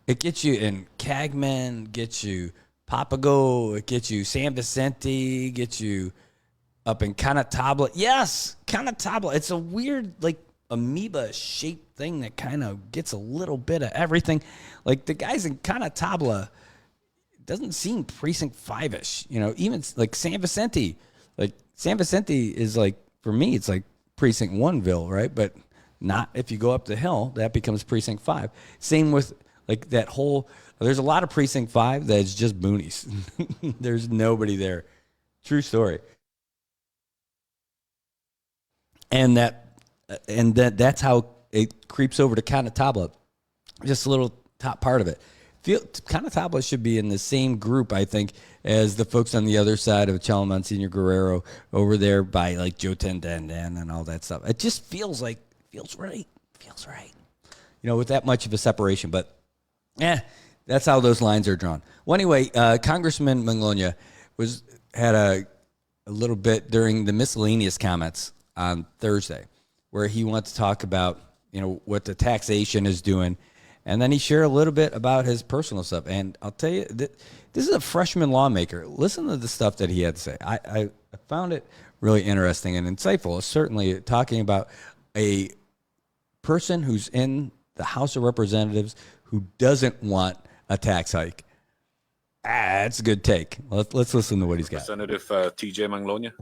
It gets you in Cagman, gets you Papago, it gets you San Vicente, gets you up in Canatabla. Yes, Canatabla. It's a weird, like, amoeba-shaped thing that kind of gets a little bit of everything. Like, the guys in Canatabla doesn't seem Precinct 5-ish. Even, like, San Vicente. Like, San Vicente is, like, for me, it's like Precinct 1ville, right? But not if you go up the hill, that becomes Precinct 5. Same with, like, that whole, there's a lot of Precinct 5 that's just boonies. There's nobody there. True story. And that's how it creeps over to Canatabla. Just a little top part of it. Canatabla should be in the same group, I think, as the folks on the other side of Chalamansiño Guerrero over there by, like, Jotendandan and all that stuff. It just feels right. With that much of a separation. But, that's how those lines are drawn. Well, anyway, Congressman Maglonia had a little bit during the miscellaneous comments on Thursday, where he wants to talk about, what the taxation is doing. And then he shared a little bit about his personal stuff. And I'll tell you, this is a freshman lawmaker. Listen to the stuff that he had to say. I found it really interesting and insightful. Certainly talking about a person who's in the House of Representatives who doesn't want a tax hike. That's a good take. Let's listen to what he's got. Representative TJ Maglonia.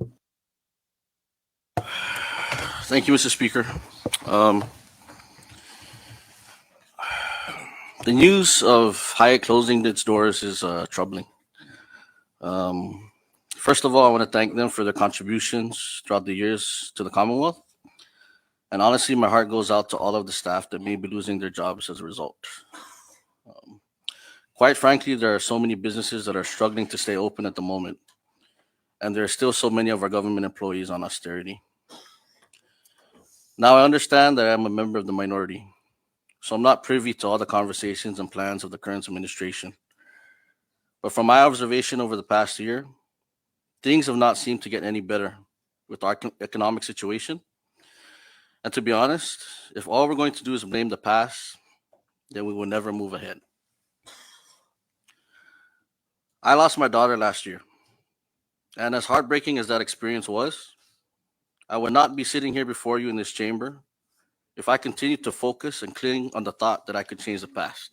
Thank you, Mr. Speaker. The news of Hyatt closing its doors is troubling. First of all, I want to thank them for their contributions throughout the years to the Commonwealth. And honestly, my heart goes out to all of the staff that may be losing their jobs as a result. Quite frankly, there are so many businesses that are struggling to stay open at the moment. And there are still so many of our government employees on austerity. Now, I understand that I'm a member of the minority, so I'm not privy to all the conversations and plans of the current administration. But from my observation over the past year, things have not seemed to get any better with our economic situation. And to be honest, if all we're going to do is blame the past, then we will never move ahead. I lost my daughter last year, and as heartbreaking as that experience was, I would not be sitting here before you in this chamber if I continued to focus and cling on the thought that I could change the past.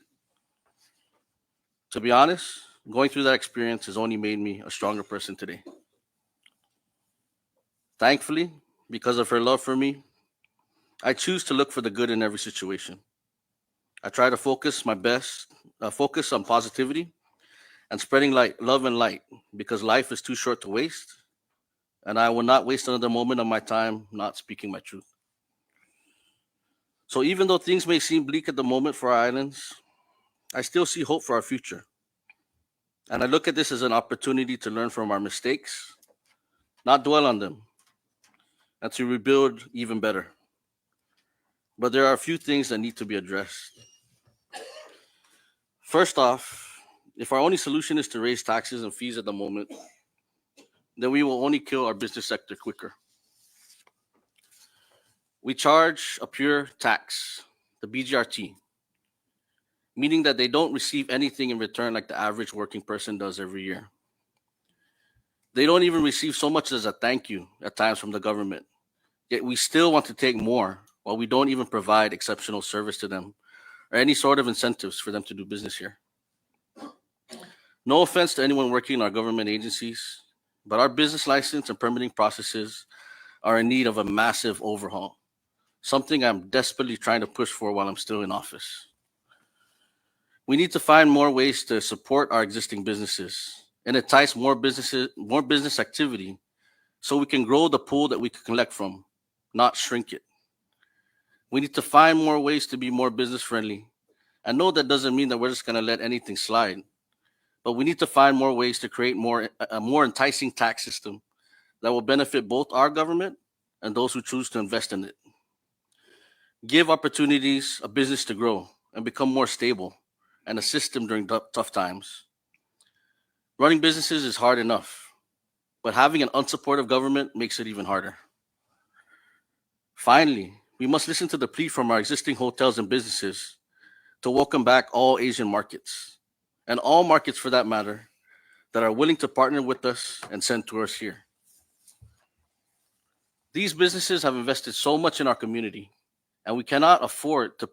To be honest, going through that experience has only made me a stronger person today. Thankfully, because of her love for me, I choose to look for the good in every situation. I try to focus on positivity and spreading love and light, because life is too short to waste, and I will not waste another moment of my time not speaking my truth. So even though things may seem bleak at the moment for our islands, I still see hope for our future. And I look at this as an opportunity to learn from our mistakes, not dwell on them, and to rebuild even better. But there are a few things that need to be addressed. First off, if our only solution is to raise taxes and fees at the moment, then we will only kill our business sector quicker. We charge a pure tax, the BGRT, meaning that they don't receive anything in return like the average working person does every year. They don't even receive so much as a thank you at times from the government, yet we still want to take more while we don't even provide exceptional service to them or any sort of incentives for them to do business here. No offense to anyone working in our government agencies, but our business license and permitting processes are in need of a massive overhaul. something I'm desperately trying to push for while I'm still in office. We need to find more ways to support our existing businesses and entice more business activity so we can grow the pool that we can collect from, not shrink it. We need to find more ways to be more business friendly. I know that doesn't mean that we're just going to let anything slide, but we need to find more ways to create a more enticing tax system that will benefit both our government and those who choose to invest in it. Give opportunities a business to grow and become more stable, and assist them during tough times. Running businesses is hard enough, but having an unsupportive government makes it even harder. Finally, we must listen to the plea from our existing hotels and businesses to welcome back all Asian markets, and all markets for that matter, that are willing to partner with us and send tourists here. These businesses have invested so much in our community, and we cannot afford to,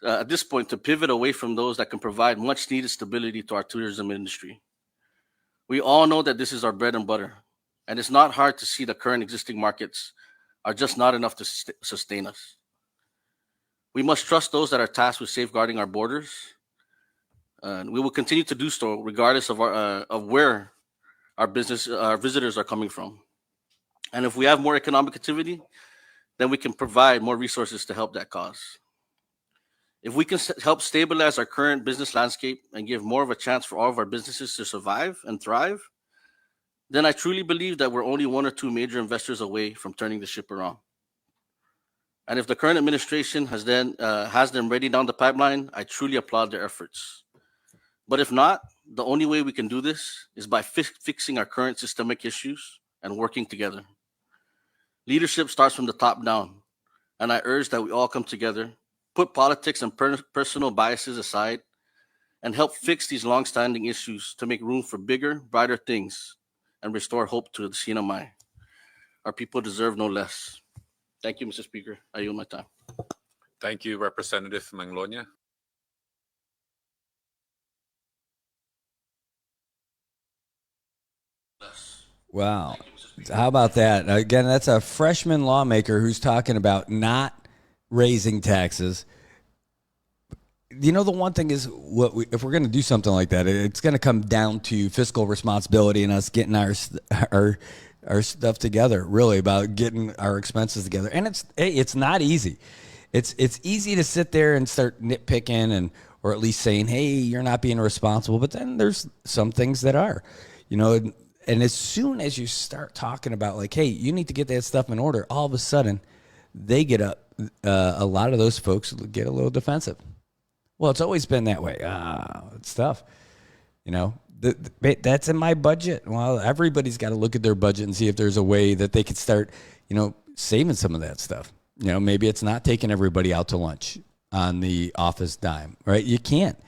at this point, to pivot away from those that can provide much needed stability to our tourism industry. We all know that this is our bread and butter, and it's not hard to see the current existing markets are just not enough to sustain us. We must trust those that are tasked with safeguarding our borders, and we will continue to do so regardless of where our visitors are coming from. And if we have more economic activity, then we can provide more resources to help that cause. If we can help stabilize our current business landscape and give more of a chance for all of our businesses to survive and thrive, then I truly believe that we're only one or two major investors away from turning the ship around. And if the current administration has them ready down the pipeline, I truly applaud their efforts. But if not, the only way we can do this is by fixing our current systemic issues and working together. Leadership starts from the top down, and I urge that we all come together, put politics and personal biases aside, and help fix these long-standing issues to make room for bigger, brighter things and restore hope to the NMI. Our people deserve no less. Thank you, Mr. Speaker. I yield my time. Thank you, Representative Manglonia. Wow. How about that? Again, that's a freshman lawmaker who's talking about not raising taxes. You know, the one thing is, if we're going to do something like that, it's going to come down to fiscal responsibility and us getting our stuff together, really, about getting our expenses together. And it's not easy. It's easy to sit there and start nitpicking or at least saying, hey, you're not being responsible. But then there's some things that are, you know. And as soon as you start talking about, like, hey, you need to get that stuff in order, all of a sudden they get up. A lot of those folks get a little defensive. Well, it's always been that way. It's tough. You know, that's in my budget. Well, everybody's got to look at their budget and see if there's a way that they could start, you know, saving some of that stuff. You know, maybe it's not taking everybody out to lunch on the office dime, right? You can't.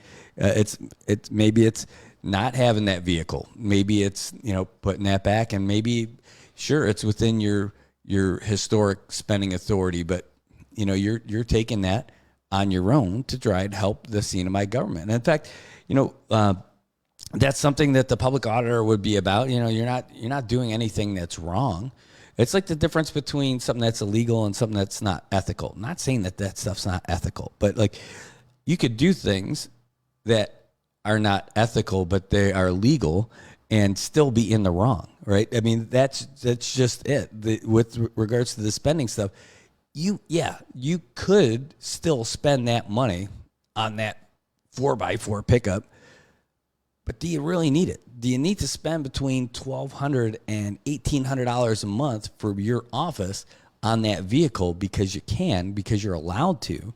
Maybe it's not having that vehicle. Maybe it's, you know, putting that back, and maybe, sure, it's within your historic spending authority, but, you know, you're taking that on your own to try and help the NMI government. And in fact, you know, that's something that the public auditor would be about. You know, you're not doing anything that's wrong. It's like the difference between something that's illegal and something that's not ethical. I'm not saying that stuff's not ethical, but like, you could do things that are not ethical, but they are legal and still be in the wrong, right? I mean, that's just it. With regards to the spending stuff, you could still spend that money on that 4x4 pickup, but do you really need it? Do you need to spend between $1,200 and $1,800 a month for your office on that vehicle because you can, because you're allowed to?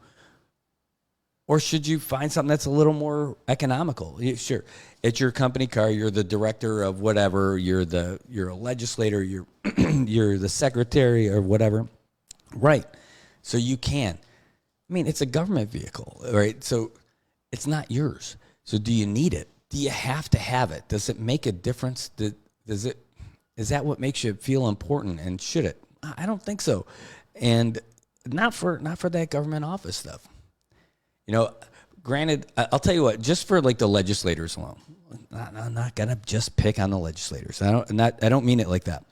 Or should you find something that's a little more economical? Sure, it's your company car. You're the director of whatever. You're a legislator. You're the secretary or whatever. Right. So you can. I mean, it's a government vehicle, right? So it's not yours. So do you need it? Do you have to have it? Does it make a difference? Is that what makes you feel important? And should it? I don't think so. And not for that government office stuff. You know, granted, I'll tell you what, just for like the legislators alone, I'm not going to just pick on the legislators. I don't mean it like that.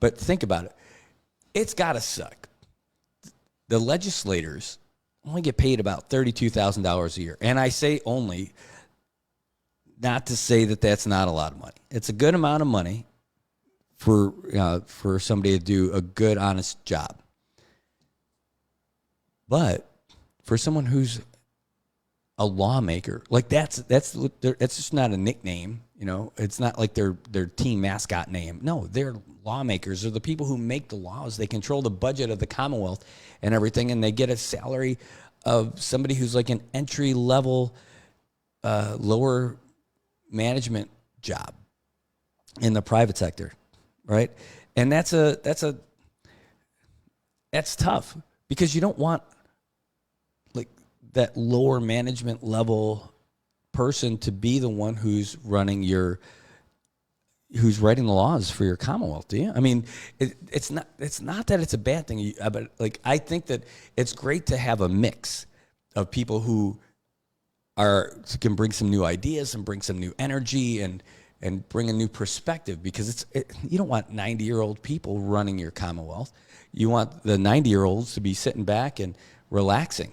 But think about it. It's got to suck. the legislators only get paid about $32,000 a year. And I say only, not to say that that's not a lot of money. It's a good amount of money for somebody to do a good, honest job. But for someone who's a lawmaker, like that's just not a nickname. It's not like their team mascot name. No, they're lawmakers. They're the people who make the laws. They control the budget of the Commonwealth and everything, and they get a salary of somebody who's like an entry level, lower management job in the private sector, right? And that's tough because you don't want like that lower management level person to be the one who's writing the laws for your Commonwealth, do you? I mean, it's not that it's a bad thing, but like I think that it's great to have a mix of people who can bring some new ideas and bring some new energy and bring a new perspective, because you don't want 90-year-old people running your Commonwealth. You want the 90-year-olds to be sitting back and relaxing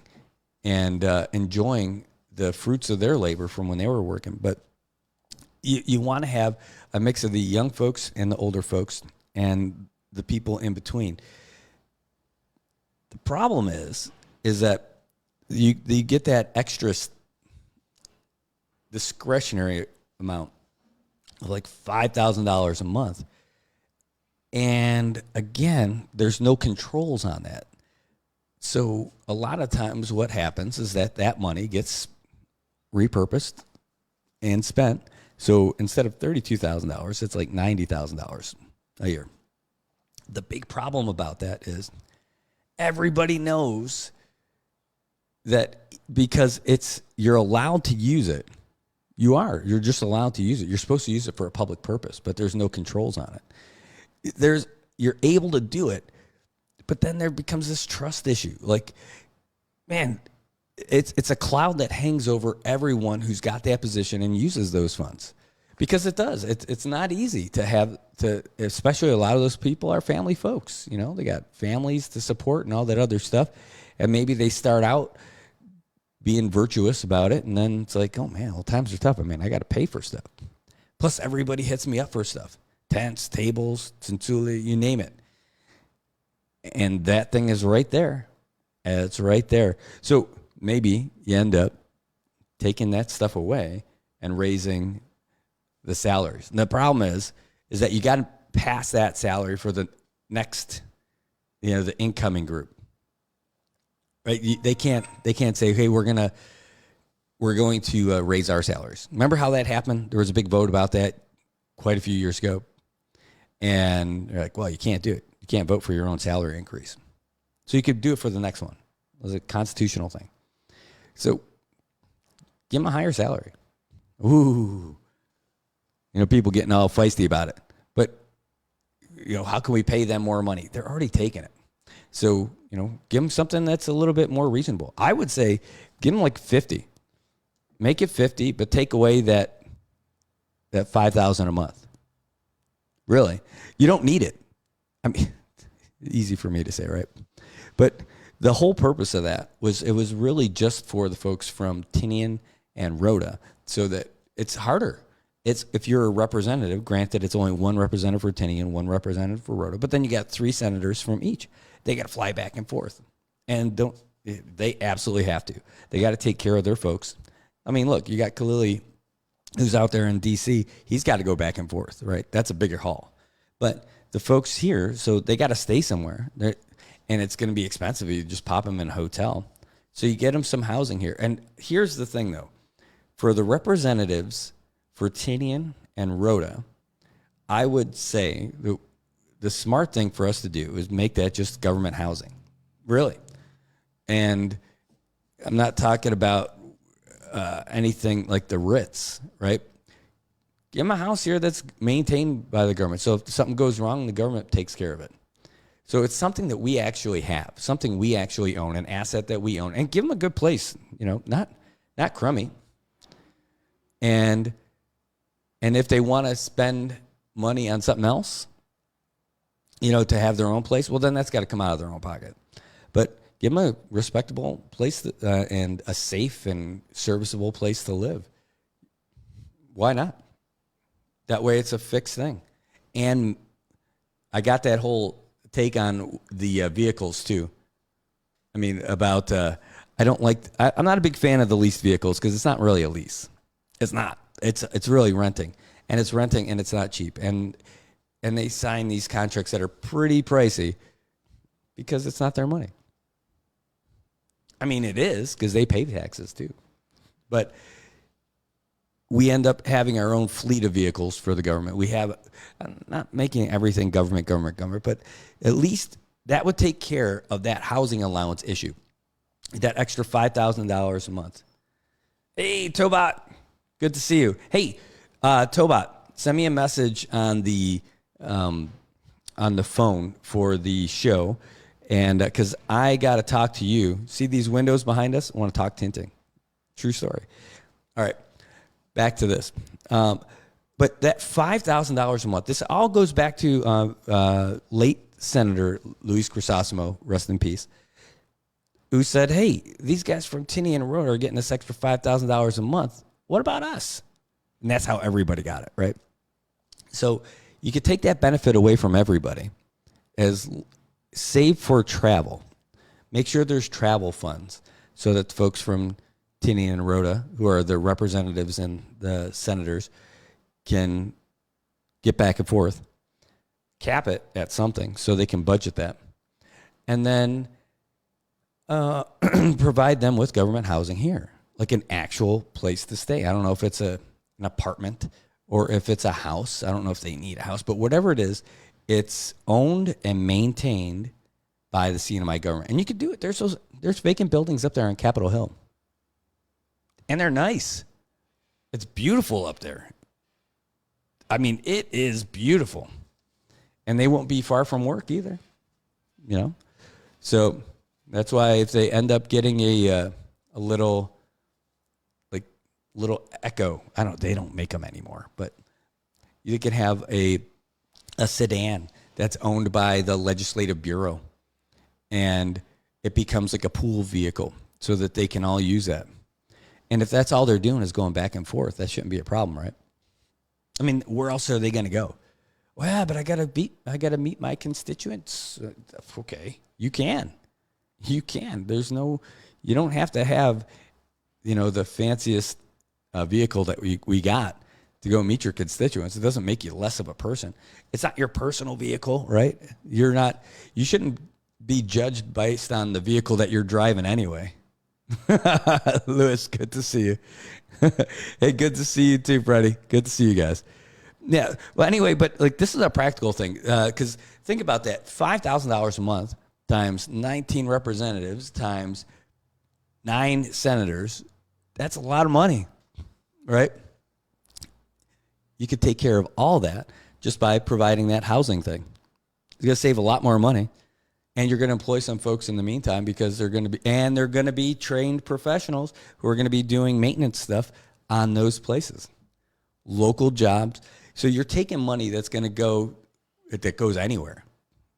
and enjoying the fruits of their labor from when they were working. But you want to have a mix of the young folks and the older folks and the people in between. The problem is that you get that extra discretionary amount of like $5,000 a month. And again, there's no controls on that. So a lot of times what happens is that money gets repurposed and spent. So instead of $32,000, it's like $90,000 a year. The big problem about that is everybody knows that because you're allowed to use it. You're just allowed to use it. You're supposed to use it for a public purpose, but there's no controls on it. You're able to do it, but then there becomes this trust issue. Like, man, it's a cloud that hangs over everyone who's got that position and uses those funds, because it does. It's not easy especially a lot of those people are family folks. They got families to support and all that other stuff, and maybe they start out being virtuous about it, and then it's like, oh man, well, times are tough. I mean, I got to pay for stuff. Plus, everybody hits me up for stuff: tents, tables, tsintuli, you name it. And that thing is right there. It's right there. So maybe you end up taking that stuff away and raising the salaries. And the problem is that you got to pass that salary for the next, the incoming group. Right? They can't say, hey, we're going to raise our salaries. Remember how that happened? There was a big vote about that quite a few years ago. And they're like, well, you can't do it. You can't vote for your own salary increase. So you could do it for the next one. It was a constitutional thing. So give them a higher salary. Ooh. People getting all feisty about it. But, how can we pay them more money? They're already taking it. So, give them something that's a little bit more reasonable. I would say give them like 50. Make it 50, but take away that $5,000 a month. Really. You don't need it. I mean, easy for me to say, right? But the whole purpose of that was really just for the folks from Tinian and Rhoda, so that it's harder. If you're a representative, granted it's only one representative for Tinian, one representative for Rhoda, but then you got 3 senators from each. They got to fly back and forth. And they absolutely have to. They got to take care of their folks. I mean, look, you got Khalili, who's out there in D.C. He's got to go back and forth, right? That's a bigger haul. But the folks here, so they got to stay somewhere. And it's going to be expensive. You just pop them in a hotel. So you get them some housing here. And here's the thing, though. For the representatives for Tinian and Rhoda, I would say the smart thing for us to do is make that just government housing. Really. And I'm not talking about anything like the Ritz, right? Give them a house here that's maintained by the government. So if something goes wrong, the government takes care of it. So it's something that we actually have, something we actually own, an asset that we own, and give them a good place, not crummy. And if they want to spend money on something else, to have their own place, well, then that's got to come out of their own pocket. But Give them a respectable place and a safe and serviceable place to live. Why not? That way it's a fixed thing. And I got that whole take on the vehicles too. I mean, about I'm not a big fan of the leased vehicles because it's not really a lease. It's not. It's really renting, and it's not cheap. And they sign these contracts that are pretty pricey because it's not their money. I mean, it is because they pay taxes too, but we end up having our own fleet of vehicles for the government. We have, not making everything government, but at least that would take care of that housing allowance issue, that extra $5,000 a month. Hey, Tobot, good to see you. Hey, Tobot, send me a message on the phone for the show, and because I got to talk to you. See these windows behind us? I want to talk tinting. True story. All right. Back to this. But that $5,000 a month, this all goes back to late Senator Luis Crisosimo, rest in peace, who said, hey, these guys from Tinian and Rota are getting this extra $5,000 a month. What about us? And that's how everybody got it, right? So you could take that benefit away from everybody as save for travel. Make sure there's travel funds so that folks from Tinian and Rota, who are the representatives and the senators, can get back and forth, cap it at something so they can budget that, and then provide them with government housing here, like an actual place to stay. I don't know if it's an apartment or if it's a house. I don't know if they need a house, but whatever it is, it's owned and maintained by the CNMI government. And you could do it. There's vacant buildings up there on Capitol Hill. And they're nice. It's beautiful up there. I mean, it is beautiful. And they won't be far from work either. You know? So that's why if they end up getting a little Echo, they don't make them anymore, but you can have a sedan that's owned by the Legislative Bureau, and it becomes like a pool vehicle so that they can all use that. And if that's all they're doing is going back and forth, that shouldn't be a problem, right? I mean, where else are they going to go? Well, but I got to meet my constituents. Okay, you can. You don't have to have, the fanciest vehicle that we got to go meet your constituents. It doesn't make you less of a person. It's not your personal vehicle, right? You shouldn't be judged based on the vehicle that you're driving anyway. Lewis, good to see you. Hey, good to see you too, Freddie. Good to see you guys. Yeah. Well, anyway, but this is a practical thing, because think about that: $5,000 a month times 19 representatives times 9 senators. That's a lot of money, right? You could take care of all that just by providing that housing thing. It's going to save a lot more money. And you're going to employ some folks in the meantime because they're going to be trained professionals who are going to be doing maintenance stuff on those places. Local jobs. So you're taking money that goes anywhere.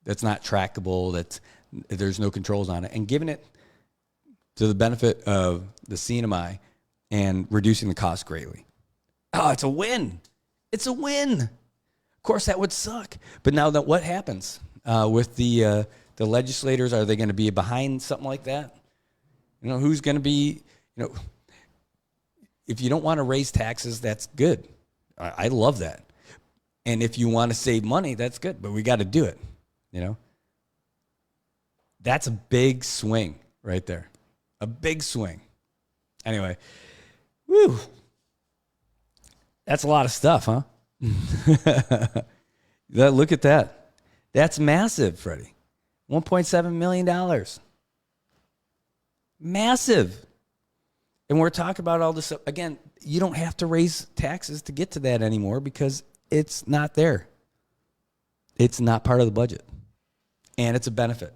That's not trackable, there's no controls on it, and giving it to the benefit of the CNMI and reducing the cost greatly. Oh, it's a win. It's a win. Of course, that would suck. But now what happens with the legislators? Are they going to be behind something like that? Who's going to be, if you don't want to raise taxes, that's good. I love that. And if you want to save money, that's good, but we got to do it. That's a big swing right there. A big swing. Anyway, woo. That's a lot of stuff, huh? Look at that. That's massive, Freddie. $1.7 million. Massive. And we're talking about all this stuff. Again, you don't have to raise taxes to get to that anymore because it's not there. It's not part of the budget. And it's a benefit.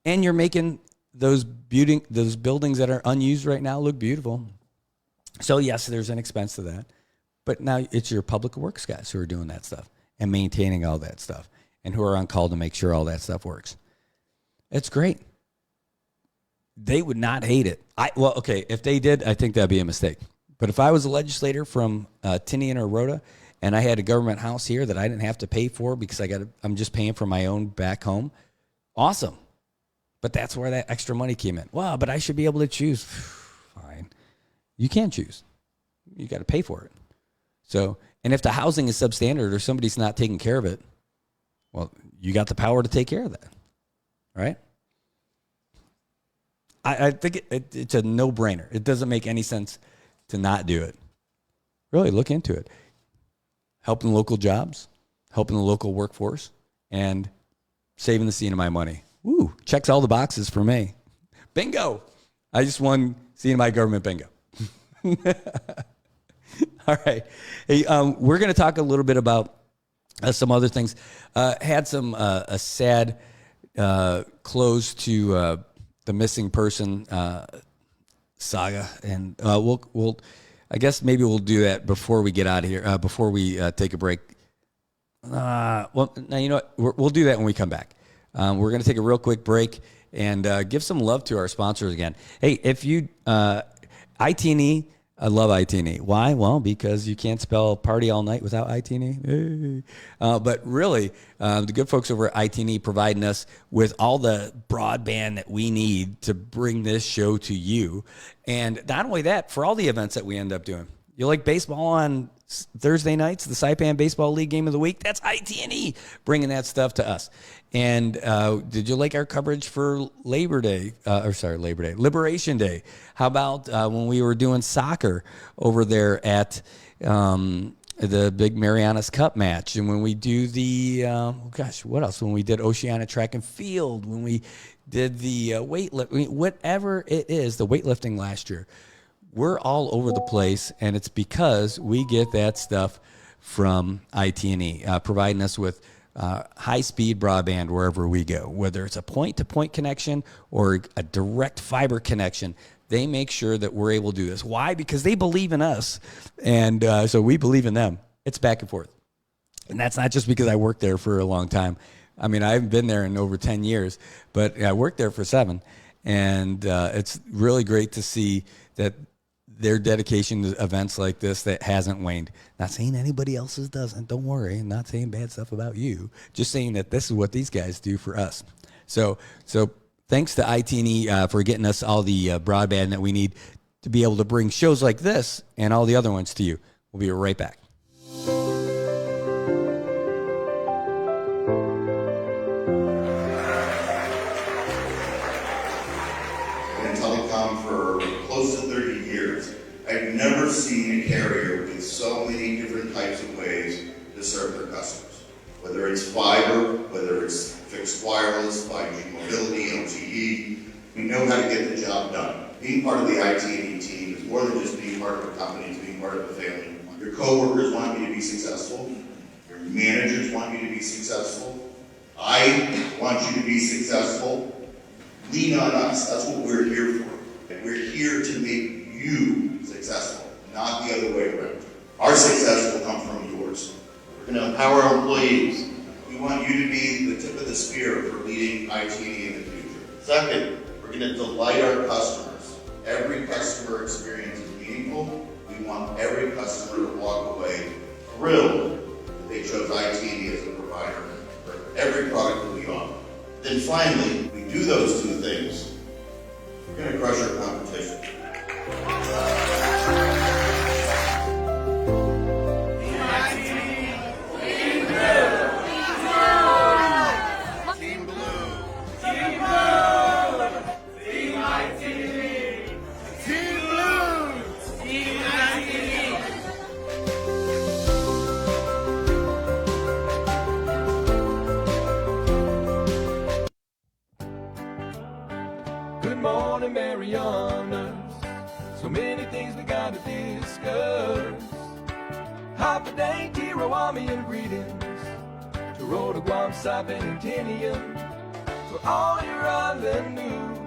And you're making those buildings that are unused right now look beautiful. So, yes, there's an expense to that. But now it's your public works guys who are doing that stuff and maintaining all that stuff and who are on call to make sure all that stuff works. It's great. they would not hate it. Well, okay, if they did, I think that'd be a mistake. But if I was a legislator from Tinian or Rhoda, and I had a government house here that I didn't have to pay for because I'm just paying for my own back home, awesome. But that's where that extra money came in. Well, but I should be able to choose. Fine. You can't choose. You got to pay for it. So, and if the housing is substandard or somebody's not taking care of it, well, you got the power to take care of that. Right? I think it's a no-brainer. It doesn't make any sense to not do it. Really look into it. Helping local jobs, helping the local workforce, and saving the CNMI money. Woo, checks all the boxes for me. Bingo. I just won CNMI government bingo. All right. Hey, we're going to talk a little bit about some other things. Had some a sad close to the missing person saga, and we'll I guess maybe we'll do that before we get out of here. Before we take a break. Well, now you know what? We'll do that when we come back. We're going to take a real quick break and give some love to our sponsors again. Hey, if you IT&E, I love IT&E. Why? Well, because you can't spell party all night without IT&E. But really, the good folks over at IT&E providing us with all the broadband that we need to bring this show to you. And not only that, for all the events that we end up doing. You like baseball on Thursday nights, the Saipan Baseball League Game of the Week? That's IT&E bringing that stuff to us. And did you like our coverage for Liberation Day? How about when we were doing soccer over there at the big Marianas Cup match? And when we do the, what else? When we did Oceana Track and Field, when we did the weightlifting, whatever it is, the weightlifting last year. We're all over the place, and it's because we get that stuff from IT&E, providing us with high-speed broadband wherever we go, whether it's a point-to-point connection or a direct fiber connection. They make sure that we're able to do this. Why? Because they believe in us, and so we believe in them. It's back and forth. And that's not just because I worked there for a long time. I mean, I haven't been there in over 10 years, but I worked there for 7. And it's really great to see that their dedication to events like this that hasn't waned. Not saying anybody else's doesn't. Don't worry. I'm not saying bad stuff about you. Just saying that this is what these guys do for us. So thanks to IT&E for getting us all the broadband that we need to be able to bring shows like this and all the other ones to you. We'll be right back. I've never seen a carrier with so many different types of ways to serve their customers. Whether it's fiber, whether it's fixed wireless, 5G mobility, LTE, we know how to get the job done. Being part of the IT&E team is more than just being part of a company, it's being part of a family. Your coworkers want you to be successful. Your managers want you to be successful. I want you to be successful. Lean on us. That's what we're here for. And we're here to make you successful, not the other way around. Our success will come from yours. We're going to empower our employees. We want you to be the tip of the spear for leading IT&E in the future. Second, we're going to delight our customers. Every customer experience is meaningful. We want every customer to walk away thrilled that they chose IT&E as a provider for every product that we offer. Then finally, we do those two things, we're going to crush our competition. Good morning, Marianas. So many things we gotta discuss. Happy day, Tirawamian greetings to Rhoda, Guam, Saipan, and Tinian. For all your island news,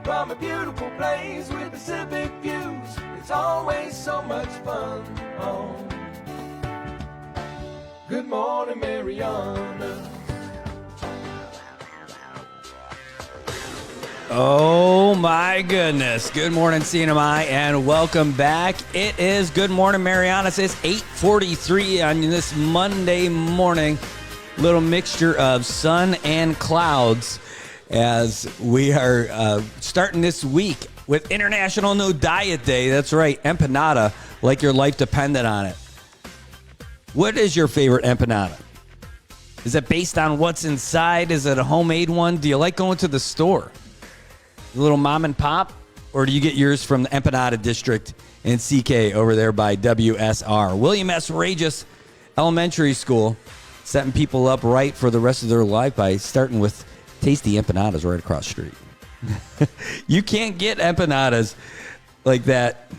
from a beautiful place with Pacific views, it's always so much fun on Good Morning Marianas. Oh my goodness. Good morning, CNMI, and welcome back. It is Good Morning Marianas. It's 8:43 on this Monday morning. Little mixture of sun and clouds as we are starting this week with International No Diet Day. That's right, empanada, like your life depended on it. What is your favorite empanada? Is it based on what's inside? Is it a homemade one? Do you like going to the store? A little mom and pop? Or do you get yours from the Empanada District in CK over there by WSR? William S. Regis Elementary School, setting people up right for the rest of their life by starting with tasty empanadas right across the street. You can't get empanadas like that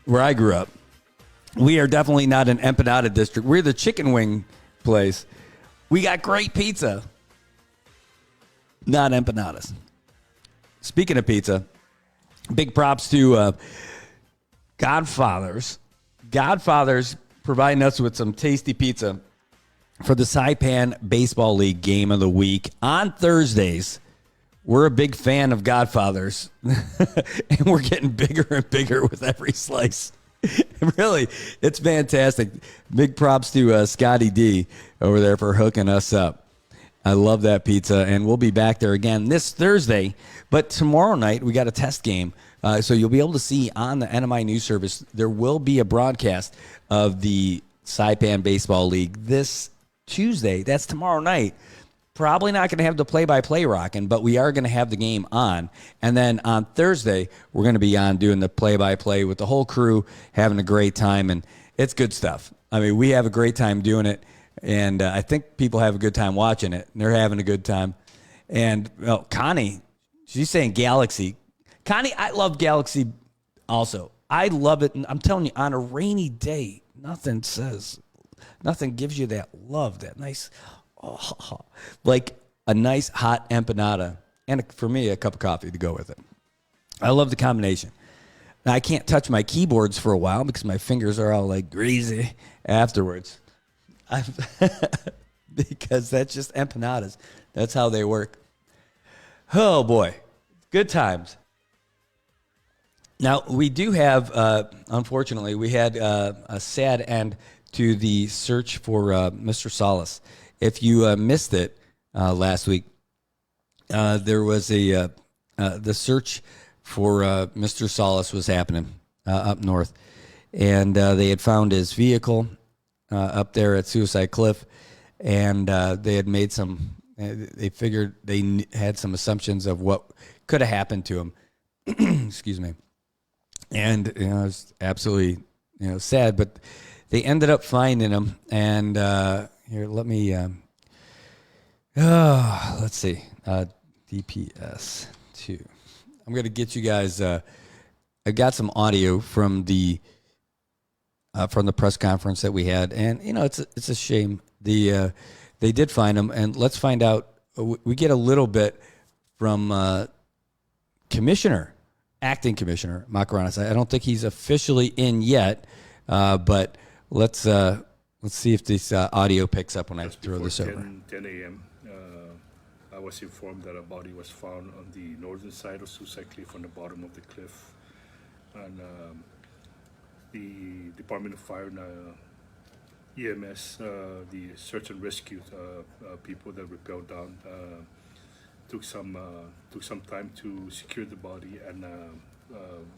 where I grew up. We are definitely not an empanada district. We're the chicken wing place. We got great pizza, not empanadas. Speaking of pizza, big props to Godfathers. Godfathers providing us with some tasty pizza for the Saipan Baseball League Game of the Week. On Thursdays, we're a big fan of Godfathers, and we're getting bigger and bigger with every slice. Really, it's fantastic. Big props to Scotty D over there for hooking us up. I love that pizza, and we'll be back there again this Thursday. But tomorrow night, we got a test game, so you'll be able to see on the NMI News Service, there will be a broadcast of the Saipan Baseball League this Tuesday. That's tomorrow night. Probably not going to have the play-by-play rocking, but we are going to have the game on. And then on Thursday, we're going to be on doing the play-by-play with the whole crew, having a great time, and it's good stuff. I mean, we have a great time doing it, and I think people have a good time watching it, and they're having a good time. And, well, Connie, she's saying Galaxy. Connie, I love Galaxy also. I love it, and I'm telling you, on a rainy day, nothing gives you that love, that nice... Oh, like a nice hot empanada and for me a cup of coffee to go with it. I love the combination. Now, I can't touch my keyboards for a while because my fingers are all like greasy afterwards. Because that's just empanadas. That's how they work. Oh boy, good times. Now we do have, unfortunately, we had a sad end to the search for Mr. Solace. If you missed it last week, there was the search for Mr. Solace was happening up north, and they had found his vehicle up there at Suicide Cliff, and they had made some. They figured they had some assumptions of what could have happened to him. Excuse me, and it was absolutely sad, but they ended up finding him and. Here, let me, let's see, DPS 2. I'm going to get you guys, I got some audio from the press conference that we had, and, it's a shame. They did find him, and let's find out, we get a little bit from Acting Commissioner Macaranas. I don't think he's officially in yet, but let's see if this audio picks up when I throw this over. 10 a.m., I was informed that a body was found on the northern side of Suicide Cliff on the bottom of the cliff. And the Department of Fire and EMS, the search and rescue people that rappelled down, took some time to secure the body and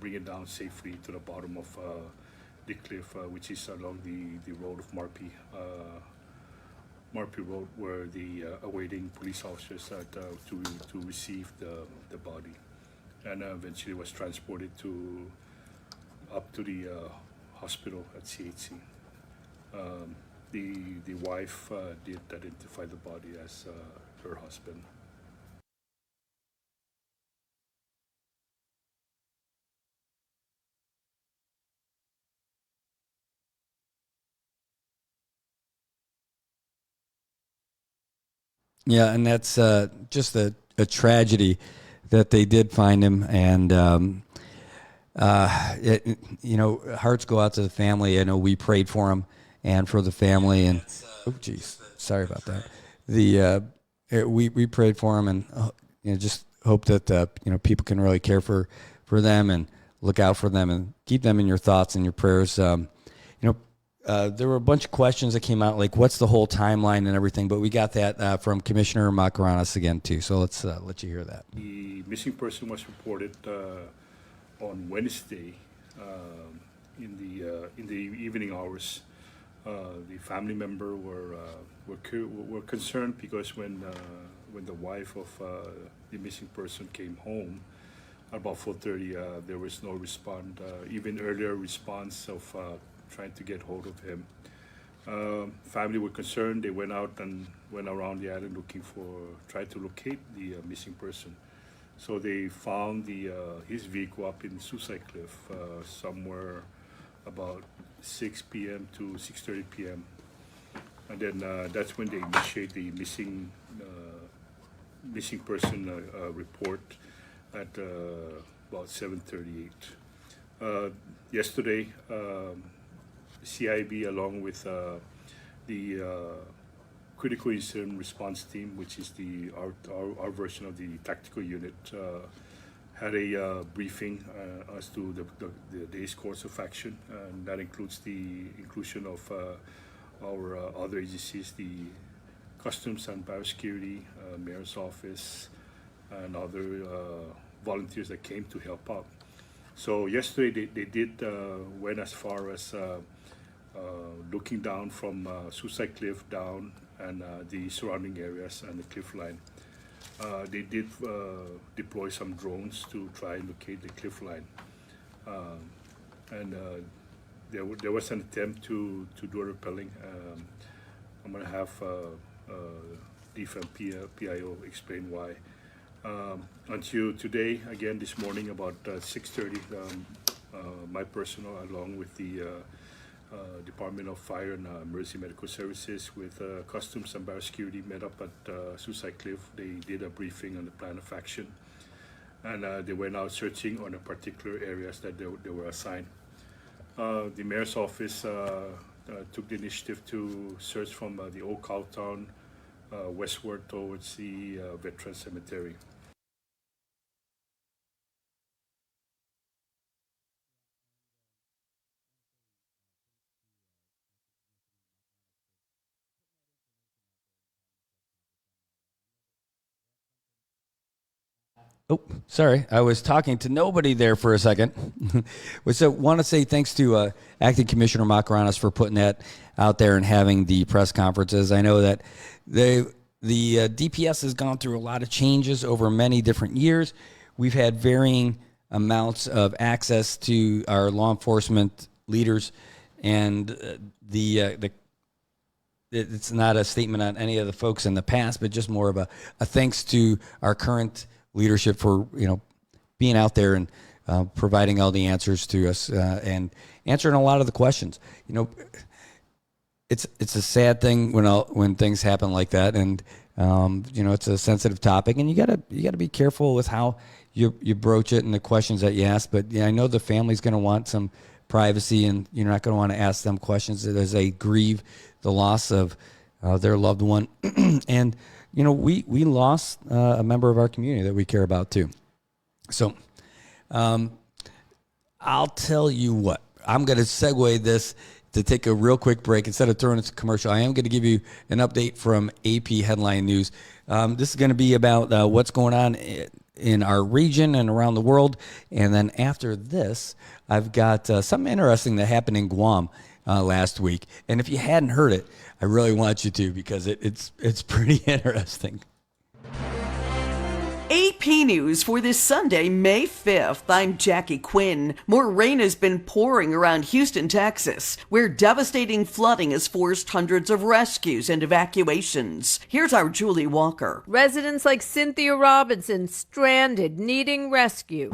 bring it down safely to the bottom of the cliff, which is along the road of Marpi Road, where the awaiting police officers to receive the body, and eventually was transported up to the hospital at CHC. The wife did identify the body as her husband. Yeah, and that's just a tragedy that they did find him, and hearts go out to the family. I know we prayed for him and for the family, and oh, geez, sorry about that. We prayed for him, and just hope that people can really care for them and look out for them and keep them in your thoughts and your prayers. There were a bunch of questions that came out, like what's the whole timeline and everything, but we got that from Commissioner Marianas again too. So let's let you hear that. The missing person was reported on Wednesday in the evening hours. The family member were concerned because when the wife of the missing person came home at about 4:30, there was no response. Even earlier response of trying to get hold of him. Family were concerned. They went out and went around the island trying to locate the missing person. So they found his vehicle up in Suicide Cliff somewhere about 6 p.m. to 6:30 p.m. And then that's when they initiate the missing person report at about 7:38. Yesterday, CIB, along with the Critical Incident Response Team, which is our version of the tactical unit, had a briefing as to the day's course of action, and that includes the inclusion of our other agencies, the Customs and Biosecurity, Mayor's Office, and other volunteers that came to help out. So yesterday they did went as far as looking down from Suicide Cliff down and the surrounding areas and the cliff line. They did deploy some drones to try and locate the cliff line. And there was an attempt to do a rappelling. I'm going to have DFM PIO explain why. Until today, again this morning about 6:30, my personnel along with the Department of Fire and Emergency Medical Services with Customs and Biosecurity met up at Suicide Cliff. They did a briefing on the plan of action, and they went out searching on the particular areas that they were assigned. The Mayor's Office took the initiative to search from the Old Cowtown westward towards the Veteran Cemetery. Oh, sorry. I was talking to nobody there for a second. So want to say thanks to Acting Commissioner Marianas for putting that out there and having the press conferences. I know that the DPS has gone through a lot of changes over many different years. We've had varying amounts of access to our law enforcement leaders, and it's not a statement on any of the folks in the past, but just more of a thanks to our current leadership for being out there and providing all the answers to us and answering a lot of the questions. It's a sad thing when things happen like that, and it's a sensitive topic, and you gotta be careful with how you broach it and the questions that you ask. But I know the family's going to want some privacy, and you're not going to want to ask them questions as they grieve the loss of their loved one. And we lost a member of our community that we care about too. So I'll tell you what, I'm going to segue this to take a real quick break. Instead of throwing it to commercial, I am going to give you an update from AP Headline News. This is going to be about what's going on in our region and around the world. And then after this, I've got something interesting that happened in Guam last week. And if you hadn't heard it, I really want you to, because it's pretty interesting. AP News for this Sunday, May 5th. I'm Jackie Quinn. More rain has been pouring around Houston, Texas, where devastating flooding has forced hundreds of rescues and evacuations. Here's our Julie Walker. Residents like Cynthia Robinson stranded, needing rescue.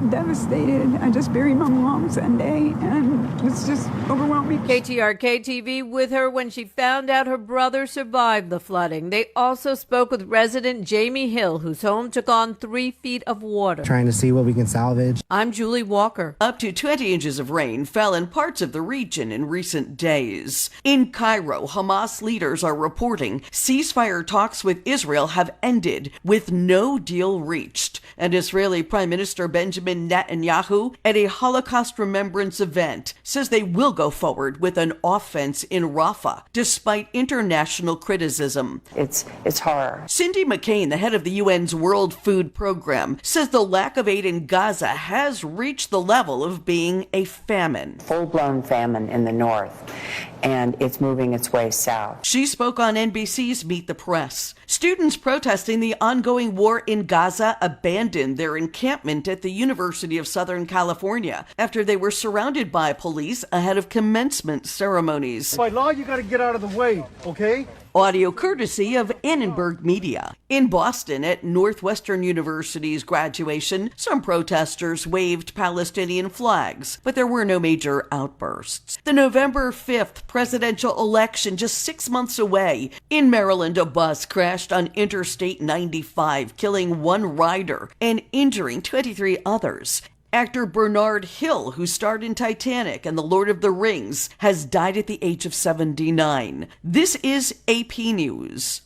devastated. I just buried my mom Sunday, and it's just overwhelming. KTRK TV with her when she found out her brother survived the flooding. They also spoke with resident Jamie Hill, whose home took on 3 feet of water. Trying to see what we can salvage. I'm Julie Walker. Up to 20 inches of rain fell in parts of the region in recent days. In Cairo, Hamas leaders are reporting ceasefire talks with Israel have ended with no deal reached. And Israeli Prime Minister Benjamin Netanyahu, at a Holocaust remembrance event, says they will go forward with an offense in Rafah, despite international criticism. It's horror. Cindy McCain, the head of the UN's World Food Program, says the lack of aid in Gaza has reached the level of being a famine. Full-blown famine in the north, and it's moving its way south. She spoke on NBC's Meet the Press. Students protesting the ongoing war in Gaza abandoned their encampment at the University of Southern California after they were surrounded by police ahead of commencement ceremonies. By law, you got to get out of the way, okay? Audio courtesy of Annenberg Media. In Boston, at Northwestern University's graduation, some protesters waved Palestinian flags, but there were no major outbursts. The November 5th presidential election just 6 months away. In Maryland, a bus crashed on Interstate 95, killing 1 rider and injuring 23 others. Actor Bernard Hill, who starred in Titanic and The Lord of the Rings, has died at the age of 79. This is AP News.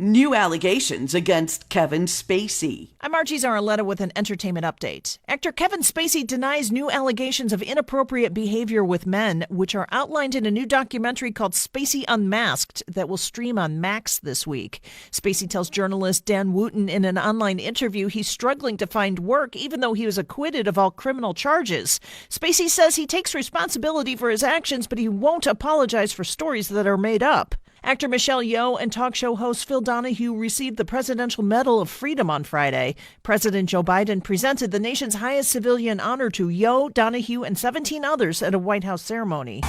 New allegations against Kevin Spacey. I'm Margie Zaraletta with an entertainment update. Actor Kevin Spacey denies new allegations of inappropriate behavior with men, which are outlined in a new documentary called Spacey Unmasked that will stream on Max this week. Spacey tells journalist Dan Wooten in an online interview he's struggling to find work even though he was acquitted of all criminal charges. Spacey says he takes responsibility for his actions, but he won't apologize for stories that are made up. Actor Michelle Yeoh and talk show host Phil Donahue received the Presidential Medal of Freedom on Friday. President Joe Biden presented the nation's highest civilian honor to Yeoh, Donahue, and 17 others at a White House ceremony.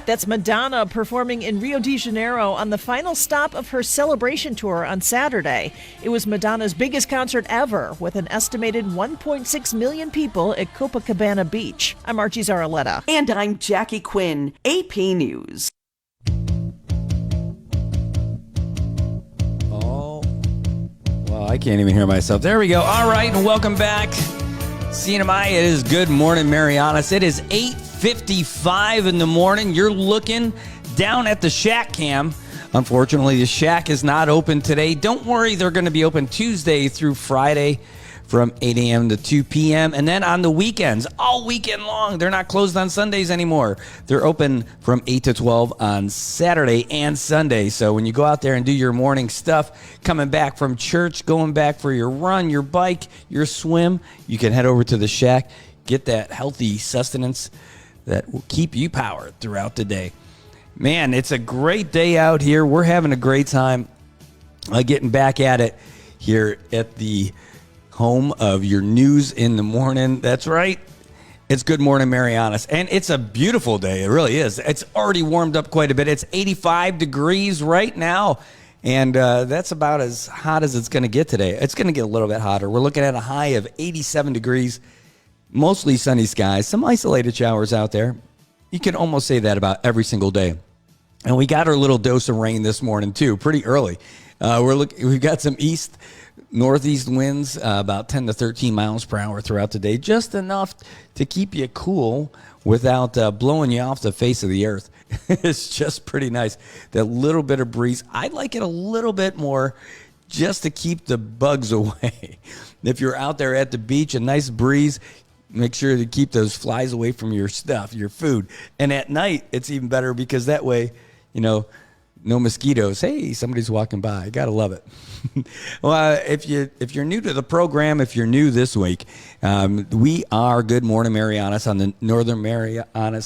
That's Madonna performing in Rio de Janeiro on the final stop of her celebration tour on Saturday. It was Madonna's biggest concert ever, with an estimated 1.6 million people at Copacabana Beach. I'm Archie Zaraletta. And I'm Jackie Quinn, AP News. Oh, well, I can't even hear myself. There we go. All right, and welcome back. CNMI, it is Good Morning Marianas. It is 8:55 in the morning. You're looking down at the Shack cam. Unfortunately, the Shack is not open today. Don't worry, they're going to be open Tuesday through Friday from 8 a.m. to 2 p.m. And then on the weekends, all weekend long, they're not closed on Sundays anymore. They're open from 8 to 12 on Saturday and Sunday. So when you go out there and do your morning stuff, coming back from church, going back for your run, your bike, your swim, you can head over to the Shack, get that healthy sustenance that will keep you powered throughout the day. Man, it's a great day out here. We're having a great time getting back at it here at the home of your news in the morning. That's right. It's Good Morning Marianas. And it's a beautiful day. It really is. It's already warmed up quite a bit. It's 85 degrees right now. And that's about as hot as it's going to get today. It's going to get a little bit hotter. We're looking at a high of 87 degrees. Mostly sunny skies. Some isolated showers out there. You can almost say that about every single day. And we got our little dose of rain this morning, too, pretty early. We've got some northeast winds, about 10 to 13 miles per hour throughout the day, just enough to keep you cool without blowing you off the face of the earth. It's just pretty nice. That little bit of breeze, I like it a little bit more just to keep the bugs away. If you're out there at the beach, a nice breeze, make sure to keep those flies away from your stuff, your food. And at night, it's even better because that way, no mosquitoes. Hey, somebody's walking by. I gotta love it. Well, if you're new to the program, if you're new this week, we are Good Morning Marianas on the Northern Mariana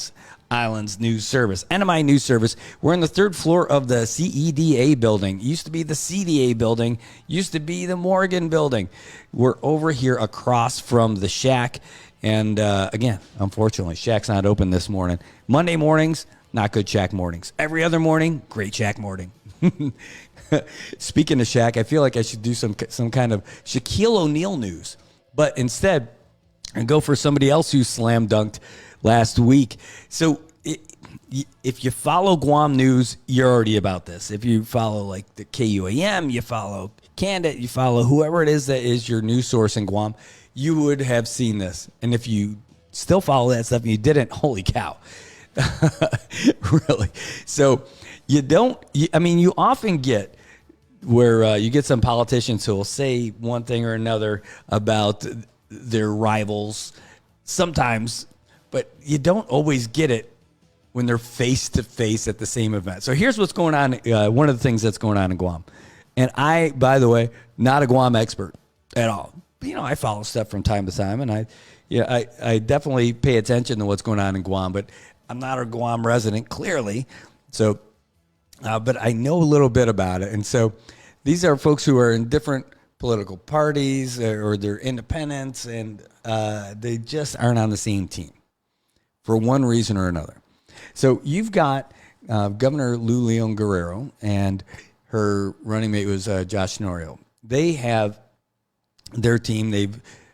Islands News Service, NMI News Service. We're on the 3rd floor of the CEDA building. Used to be the CDA building. Used to be the Morgan building. We're over here across from the Shack. And again, unfortunately, Shack's not open this morning. Monday mornings, not good Shack mornings. Every other morning, great Shack morning. speaking of Shaq, I feel like I should do some kind of Shaquille O'Neal news. But instead, I go for somebody else who slam dunked last week. So if you follow Guam news, you're already about this. If you follow like the KUAM, you follow Candid, you follow whoever it is that is your news source in Guam, you would have seen this. And if you still follow that stuff and you didn't, holy cow. Really. So you often get where you get some politicians who will say one thing or another about their rivals sometimes, but you don't always get it when they're face to face at the same event. So here's what's going on. One of the things that's going on in Guam. And I, by the way, not a Guam expert at all. I follow stuff from time to time, and I definitely pay attention to what's going on in Guam, but I'm not a Guam resident, clearly. So, but I know a little bit about it. And so these are folks who are in different political parties or they're independents, and they just aren't on the same team for one reason or another. So you've got Governor Lou Leon Guerrero, and her running mate was Josh Norio. They have their team.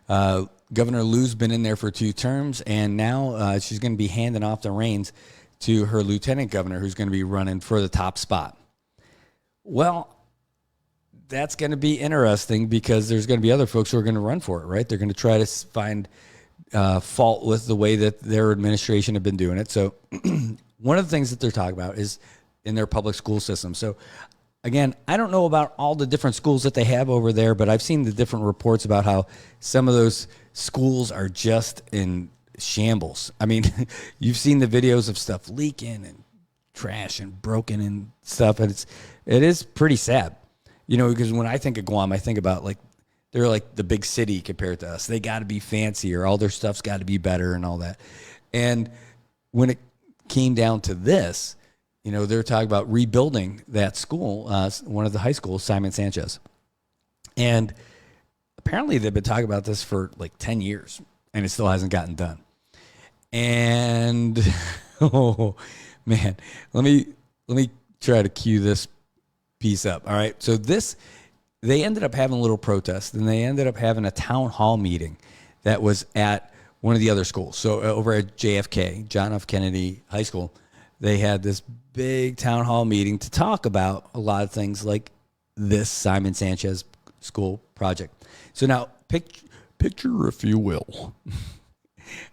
Governor Lou's been in there for 2 terms, and now she's going to be handing off the reins to her lieutenant governor, who's going to be running for the top spot. Well, that's going to be interesting because there's going to be other folks who are going to run for it, right? They're going to try to find fault with the way that their administration have been doing it. So one of the things that they're talking about is in their public school system. So again, I don't know about all the different schools that they have over there, but I've seen the different reports about how some of those schools are just in shambles. I mean, you've seen the videos of stuff leaking and trash and broken and stuff, and it is pretty sad. Because when I think of Guam, I think about they're like the big city compared to us. They got to be fancier. All their stuff's got to be better and all that. And when it came down to this, they're talking about rebuilding that school, one of the high schools, Simon Sanchez. And apparently they've been talking about this for 10 years, and it still hasn't gotten done. And, oh, man, let me try to cue this piece up. All right. So they ended up having a little protest, and they ended up having a town hall meeting that was at one of the other schools. So over at JFK, John F. Kennedy High School, they had this big town hall meeting to talk about a lot of things like this Simon Sanchez school project. So now picture if you will.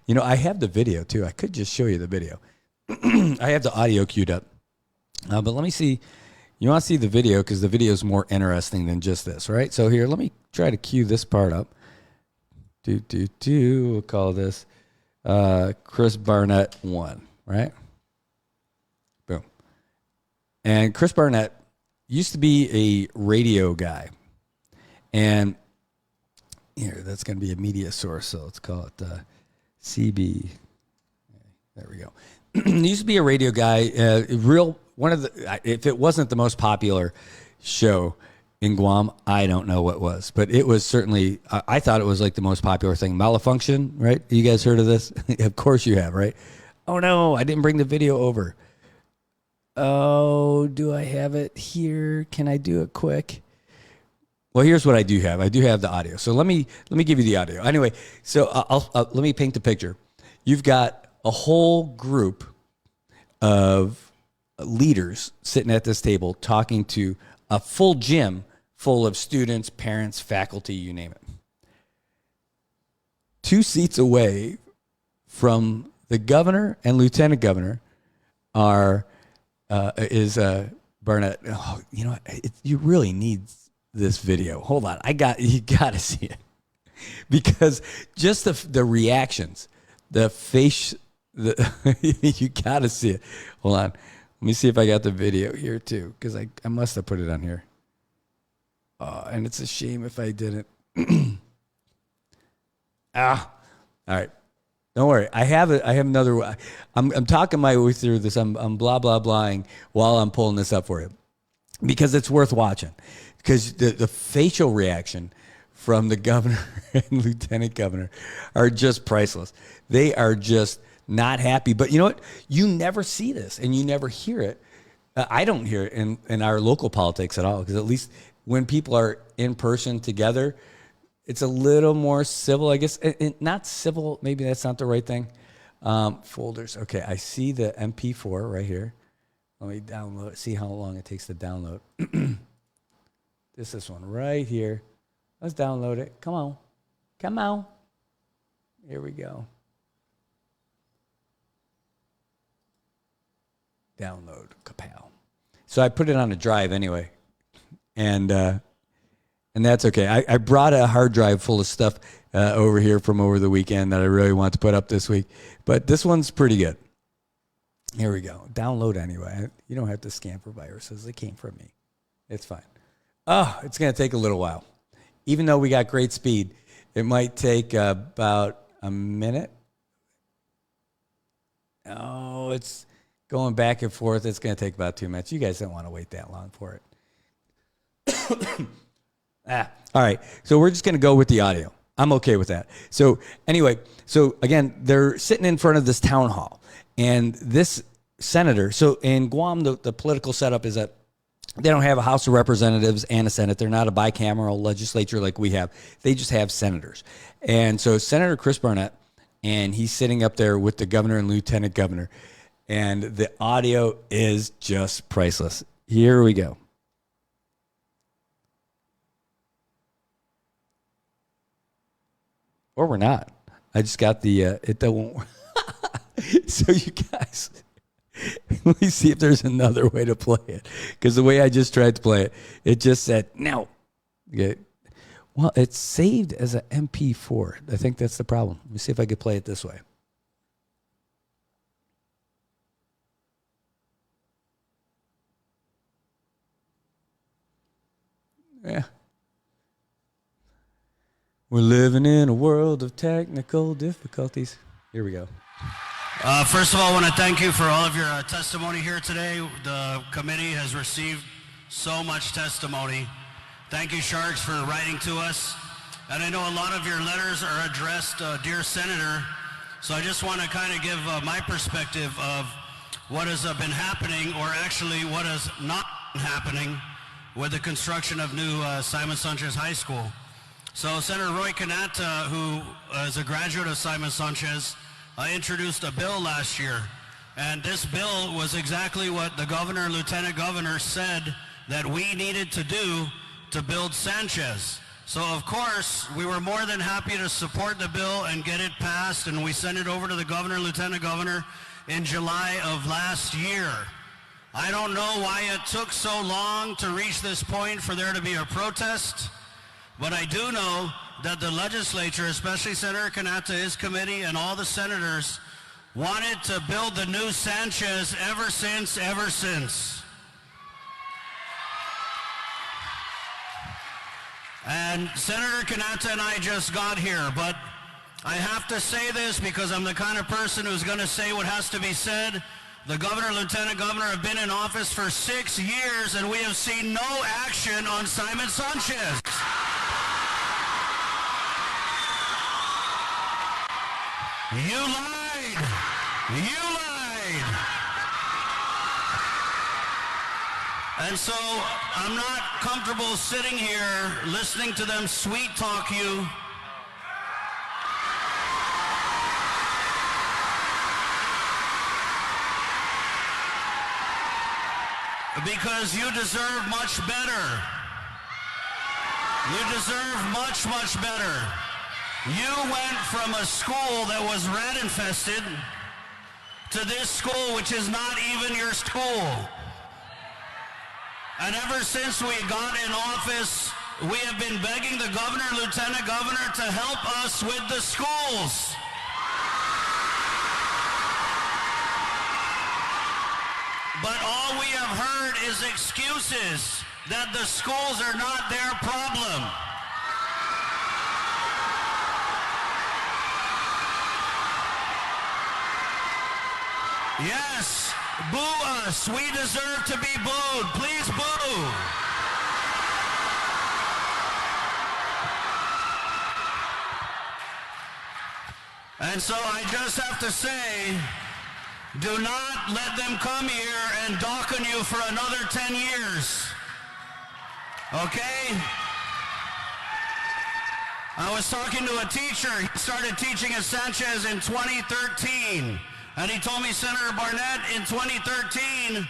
I have the video too. I could just show you the video. I have the audio queued up. But let me see. You want to see the video because the video is more interesting than just this, right? So here, let me try to cue this part up. We'll call this Chris Barnett 1, right? Boom. And Chris Barnett used to be a radio guy. And here, that's going to be a media source, so let's call it CB. There we go. He used to be a radio guy, if it wasn't the most popular show in Guam, I don't know what was, but it was certainly, I thought it was the most popular thing. Malfunction, right? You guys heard of this? Of course you have, right? Oh no, I didn't bring the video over. Oh, do I have it here? Can I do it quick? Well, here's what I do have. I do have the audio. So let me give you the audio. Anyway, so let me paint the picture. You've got a whole group of leaders sitting at this table talking to a full gym full of students, parents, faculty, you name it. 2 seats away from the governor and lieutenant governor is Barnett. Oh, you really need this video. Hold on. You got to see it. Because just the reactions, the face, you got to see it. Hold on. Let me see if I got the video here too, because I must have put it on here. And it's a shame if I didn't. All right. Don't worry. I have it. I have another. I'm talking my way through this. I'm blah blah blahing while I'm pulling this up for you, because it's worth watching. Because the facial reaction from the governor and lieutenant governor are just priceless. They are just not happy. But you know what? You never see this and you never hear it I don't hear it in our local politics at all, because at least when people are in person together, it's a little more civil, I guess. Not civil, maybe that's not the right thing. Folders. Okay, I see the MP4 right here. Let me download it, see how long it takes to download. This one right here. Let's download it. Come on. Come on. Here we go. Download. Kapow. So I put it on a drive anyway. And that's okay. I brought a hard drive full of stuff over here from over the weekend that I really want to put up this week. But this one's pretty good. Here we go. Download anyway. You don't have to scan for viruses. It came from me. It's fine. Oh, it's going to take a little while. Even though we got great speed, it might take about a minute. Oh, it's going back and forth. It's going to take about 2 minutes. You guys don't want to wait that long for it. All right. So we're just going to go with the audio. I'm okay with that. So anyway, so again, they're sitting in front of this town hall. And this senator, so in Guam, the political setup is that they don't have a House of Representatives and a Senate. They're not a bicameral legislature like we have. They just have senators. And so Senator Chris Barnett, and he's sitting up there with the governor and lieutenant governor. And the audio is just priceless. Here we go. Or we're not. I just got the, it won't work. So you guys, let me see if there's another way to play it. Because the way I just tried to play it, it just said, no. Okay. Well, it's saved as an MP4. I think that's the problem. Let me see if I could play it this way. Yeah. We're living in a world of technical difficulties. Here we go. First of all, I want to thank you for all of your testimony here today. The committee has received so much testimony. Thank you, Sharks, for writing to us. And I know a lot of your letters are addressed, Dear Senator. So I just want to kind of give my perspective of what has been happening, or actually what has not been happening with the construction of new Simon Sanchez High School. So Senator Roy Canata, who is a graduate of Simon Sanchez, introduced a bill last year. And this bill was exactly what the governor and lieutenant governor said that we needed to do to build Sanchez. So of course, we were more than happy to support the bill and get it passed, and we sent it over to the governor and lieutenant governor in July of last year. I don't know why it took so long to reach this point for there to be a protest, but I do know that the legislature, especially Senator Canata, his committee, and all the senators wanted to build the new Sanchez ever since. And Senator Canata and I just got here, but I have to say this because I'm the kind of person who's going to say what has to be said. The governor and lieutenant governor have been in office for 6 years, and we have seen no action on Simon Sanchez. You lied! You lied! And so I'm not comfortable sitting here listening to them sweet talk you. Because you deserve much better. You deserve much, much better. You went from a school that was rat infested to this school which is not even your school. And ever since we got in office, we have been begging the governor and lieutenant governor to help us with the schools. But all we have heard is excuses that the schools are not their problem. Yes, boo us. We deserve to be booed. Please boo. And so I just have to say Do not let them come here and dock on you for another 10 years. Okay? I was talking to a teacher. He started teaching at Sanchez in 2013. And he told me, Senator Barnett, in 2013,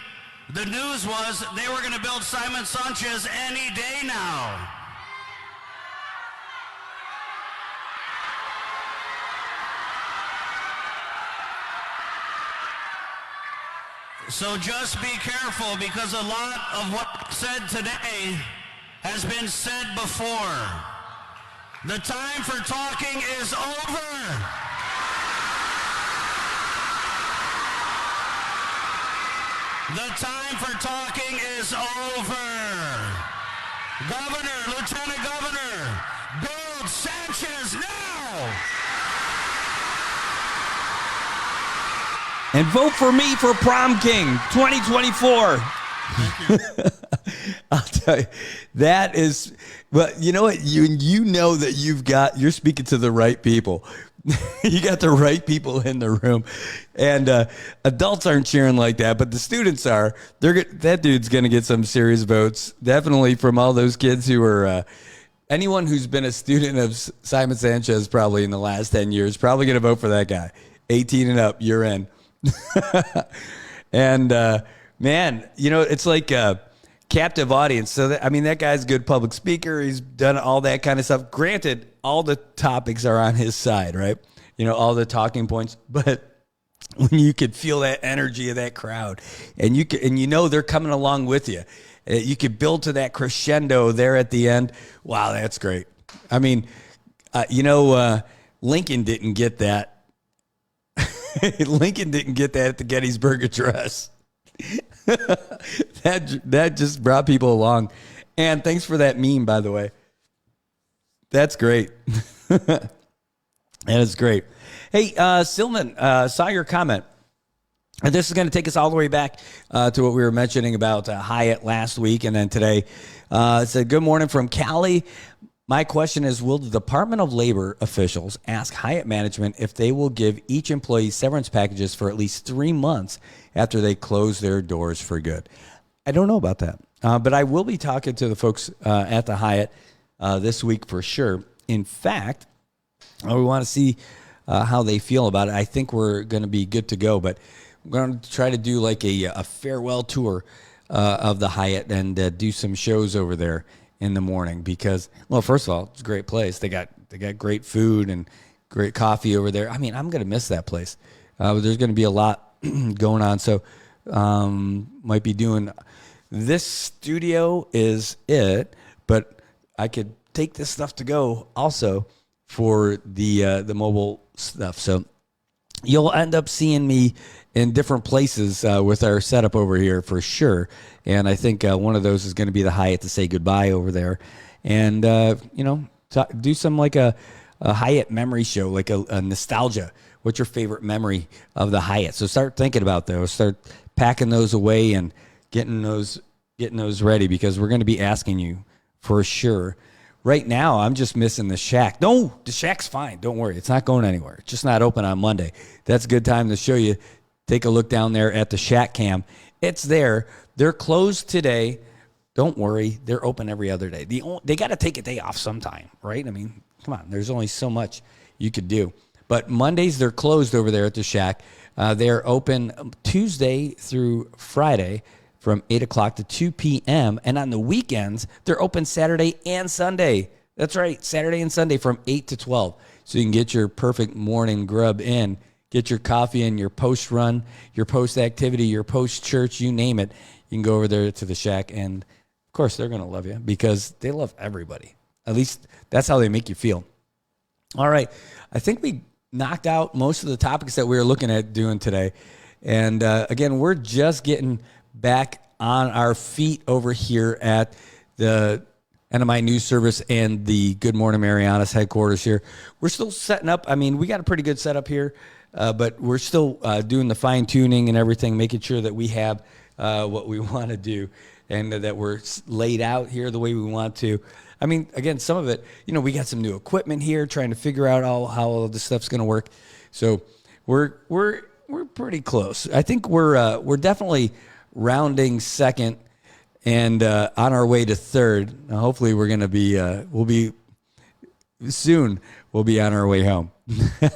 the news was they were going to build Simon Sanchez any day now. So just be careful, because a lot of what said today has been said before. The time for talking is over. The time for talking is over. Governor, Lieutenant Governor, build Sanchez now. And vote for me for Prom King 2024. I'll tell you, that is, well, you know what? You know that you're speaking to the right people. You got the right people in the room. And adults aren't cheering like that, but the students are. That dude's going to get some serious votes, definitely, from all those kids who are, anyone who's been a student of Simon Sanchez probably in the last 10 years, probably going to vote for that guy. 18 and up, you're in. And man, you know, it's like a captive audience. So that guy's a good public speaker. He's done all that kind of stuff. Granted, all the topics are on his side, right? You know, all the talking points. But when you could feel that energy of that crowd, and you know they're coming along with you, you could build to that crescendo there at the end. Wow, that's great. I mean, Lincoln didn't get that. Lincoln didn't get that at the Gettysburg Address. that just brought people along. And thanks for that meme, by the way. That's great. That is great. Hey, Silman, saw your comment. And this is going to take us all the way back to what we were mentioning about Hyatt last week and then today. It said, good morning from Cali. My question is, will the Department of Labor officials ask Hyatt management if they will give each employee severance packages for at least 3 months after they close their doors for good? I don't know about that, but I will be talking to the folks at the Hyatt this week for sure. In fact, we want to see how they feel about it. I think we're going to be good to go, but we're going to try to do like a farewell tour of the Hyatt and do some shows over there in the morning because, well, first of all, it's a great place. They got great food and great coffee over there. I mean, I'm going to miss that place. There's going to be a lot going on. So might be doing this studio is it, but I could take this stuff to go also for the mobile stuff. So you'll end up seeing me in different places with our setup over here for sure. And I think one of those is going to be the Hyatt to say goodbye over there. And, do some like a Hyatt memory show, like a nostalgia. What's your favorite memory of the Hyatt? So start thinking about those. Start packing those away and getting those ready because we're going to be asking you for sure. Right now, I'm just missing the Shack. No, the Shack's fine. Don't worry. It's not going anywhere. It's just not open on Monday. That's a good time to show you. Take a look down there at the Shack Cam. It's there. They're closed today. Don't worry. They're open every other day. They got to take a day off sometime, right? I mean, come on. There's only so much you could do. But Mondays, they're closed over there at the Shack. They're open Tuesday through Friday from 8 o'clock to 2 p.m. And on the weekends, they're open Saturday and Sunday. That's right, Saturday and Sunday from 8 to 12. So you can get your perfect morning grub in. Get your coffee in, your post-run, your post-activity, your post-church, you name it. You can go over there to the Shack, and, of course, they're going to love you because they love everybody. At least that's how they make you feel. All right. I think we knocked out most of the topics that we were looking at doing today. And, again, we're just getting back on our feet over here at the NMI News Service and the Good Morning Marianas headquarters here. We're still setting up. I mean, we got a pretty good setup here. But we're still doing the fine-tuning and everything, making sure that we have what we want to do and that we're laid out here the way we want to. I mean, again, some of it, we got some new equipment here, trying to figure out how all of this stuff's going to work. So we're pretty close. I think we're definitely rounding second and on our way to third. Now, hopefully we're going to be we'll be on our way home.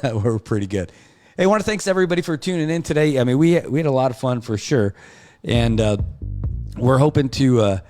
We're pretty good. Hey, I want to thanks everybody for tuning in today. I mean, we had a lot of fun for sure, and we're hoping to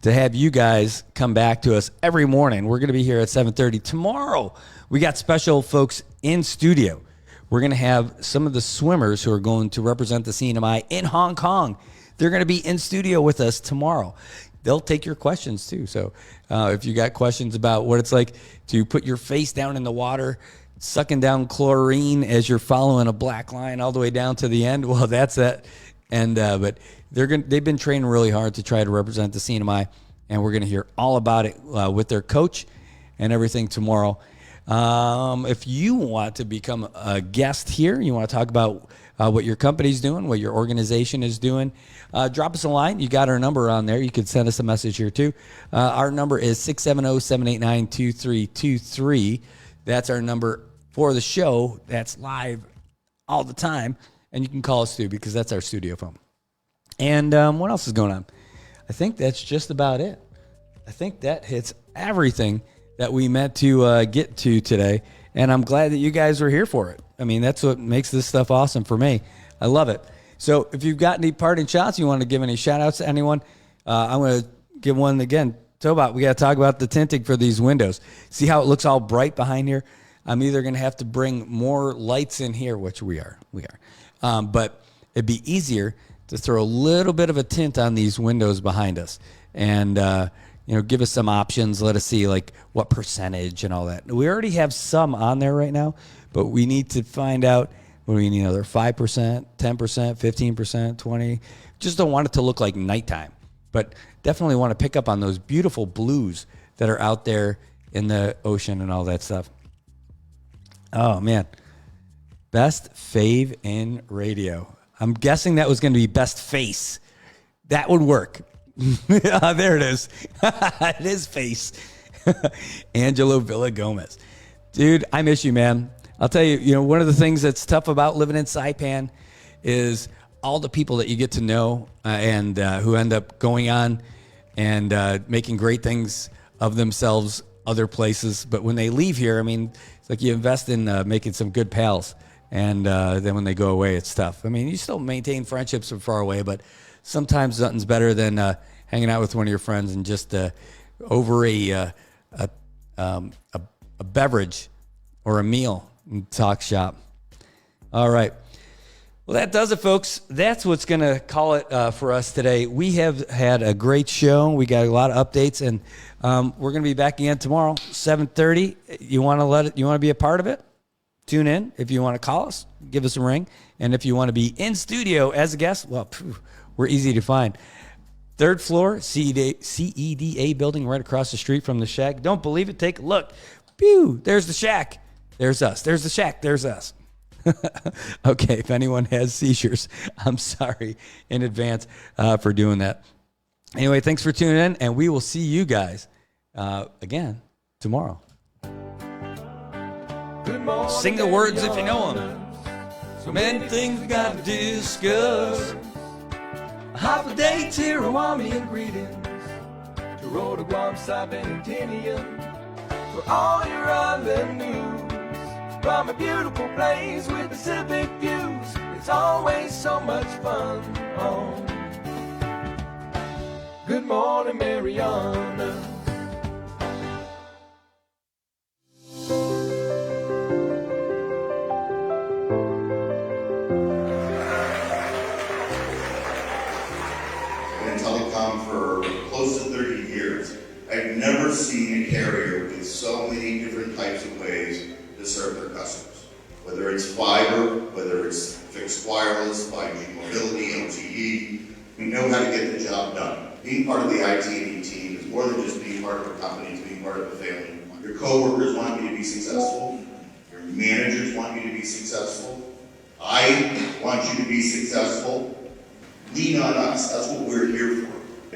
have you guys come back to us every morning. We're going to be here at 7:30 tomorrow. We got special folks in studio. We're going to have some of the swimmers who are going to represent the CNMI in Hong Kong. They're going to be in studio with us tomorrow. They'll take your questions too. So if you got questions about what it's like to put your face down in the water, sucking down chlorine as you're following a black line all the way down to the end, well, that's that. And but they've been training really hard to try to represent the CNMI, and we're going to hear all about it with their coach and everything tomorrow. If you want to become a guest here, you want to talk about what your company's doing, what your organization is doing, drop us a line. You got our number on there. You can send us a message here too. Our number is 670-789-2323. That's our number for the show. That's live all the time. And you can call us too, because that's our studio phone. And what else is going on? I think that's just about it. I think that hits everything that we meant to get to today, and I'm glad that you guys were here for it. I mean, that's what makes this stuff awesome for me. I love it. So if you've got any parting shots, you want to give any shout-outs to anyone, I'm going to give one again. Tobot, we got to talk about the tinting for these windows. See how it looks all bright behind here? I'm either going to have to bring more lights in here, which we are. But it'd be easier to throw a little bit of a tint on these windows behind us, and give us some options. Let us see like what percentage and all that. We already have some on there right now, but we need to find out what we need. Another 5%, 10%, 15%, 20%. Just don't want it to look like nighttime, but definitely want to pick up on those beautiful blues that are out there in the ocean and all that stuff. Oh man, best fave in radio. I'm guessing that was going to be best face. That would work. There it is. It is face. Angelo Villagomez. Dude, I miss you, man. I'll tell you, one of the things that's tough about living in Saipan is all the people that you get to know and who end up going on and making great things of themselves other places. But when they leave here, I mean, it's like you invest in making some good pals. And then when they go away, it's tough. I mean, you still maintain friendships from far away, but sometimes nothing's better than hanging out with one of your friends and just over a beverage or a meal and talk shop. All right. Well, that does it, folks. That's what's going to call it for us today. We have had a great show. We got a lot of updates, and we're going to be back again tomorrow, 7:30. You want to be a part of it? Tune in. If you want to call us, give us a ring. And if you want to be in studio as a guest, well, we're easy to find. 3rd floor, CEDA building right across the street from the shack. Don't believe it? Take a look. Pew! There's the shack. There's us. There's the shack. There's us. Okay, if anyone has seizures, I'm sorry in advance for doing that. Anyway, thanks for tuning in, and we will see you guys again tomorrow. Sing the words if you know them. So many things we got to discuss. Half a day, Tirawami and greetings to Rhoda, Guam, Saipan, and Tinian. For all your island news from a beautiful place with Pacific views. It's always so much fun on Good Morning Marianas. For close to 30 years, I've never seen a carrier with so many different types of ways to serve their customers. Whether it's fiber, whether it's fixed wireless, 5G mobility, LTE, we know how to get the job done. Being part of the IT&E team is more than just being part of a company, it's being part of a family. Your coworkers want you to be successful. Your managers want you to be successful. I want you to be successful. Lean on us, that's what we're here for.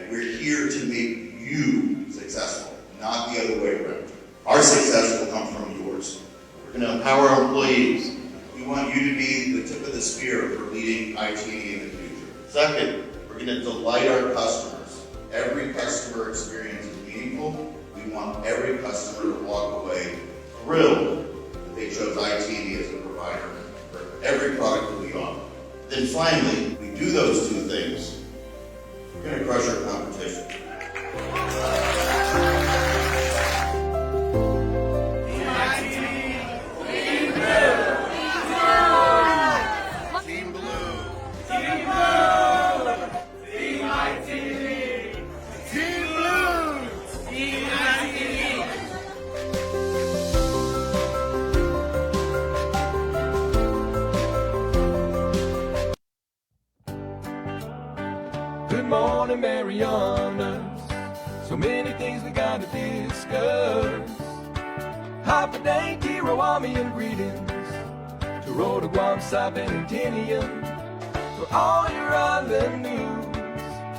We're here to make you successful, not the other way around. Our success will come from yours. We're going to empower our employees. We want you to be the tip of the spear for leading IT&E in the future. Second, we're going to delight our customers. Every customer experience is meaningful. We want every customer to walk away thrilled that they chose IT&E as a provider for every product that we offer. Then finally, we do those two things, we're going to crush our competition. Good morning, Marianas. So many things we gotta discuss. Happy day, Tirawami, and greetings to Rhoda, Guam, Saipan, and Tinian. For all your island news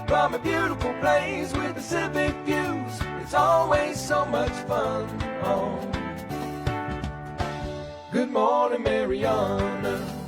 from a beautiful place with Pacific views. It's always so much fun on Good Morning, Marianas.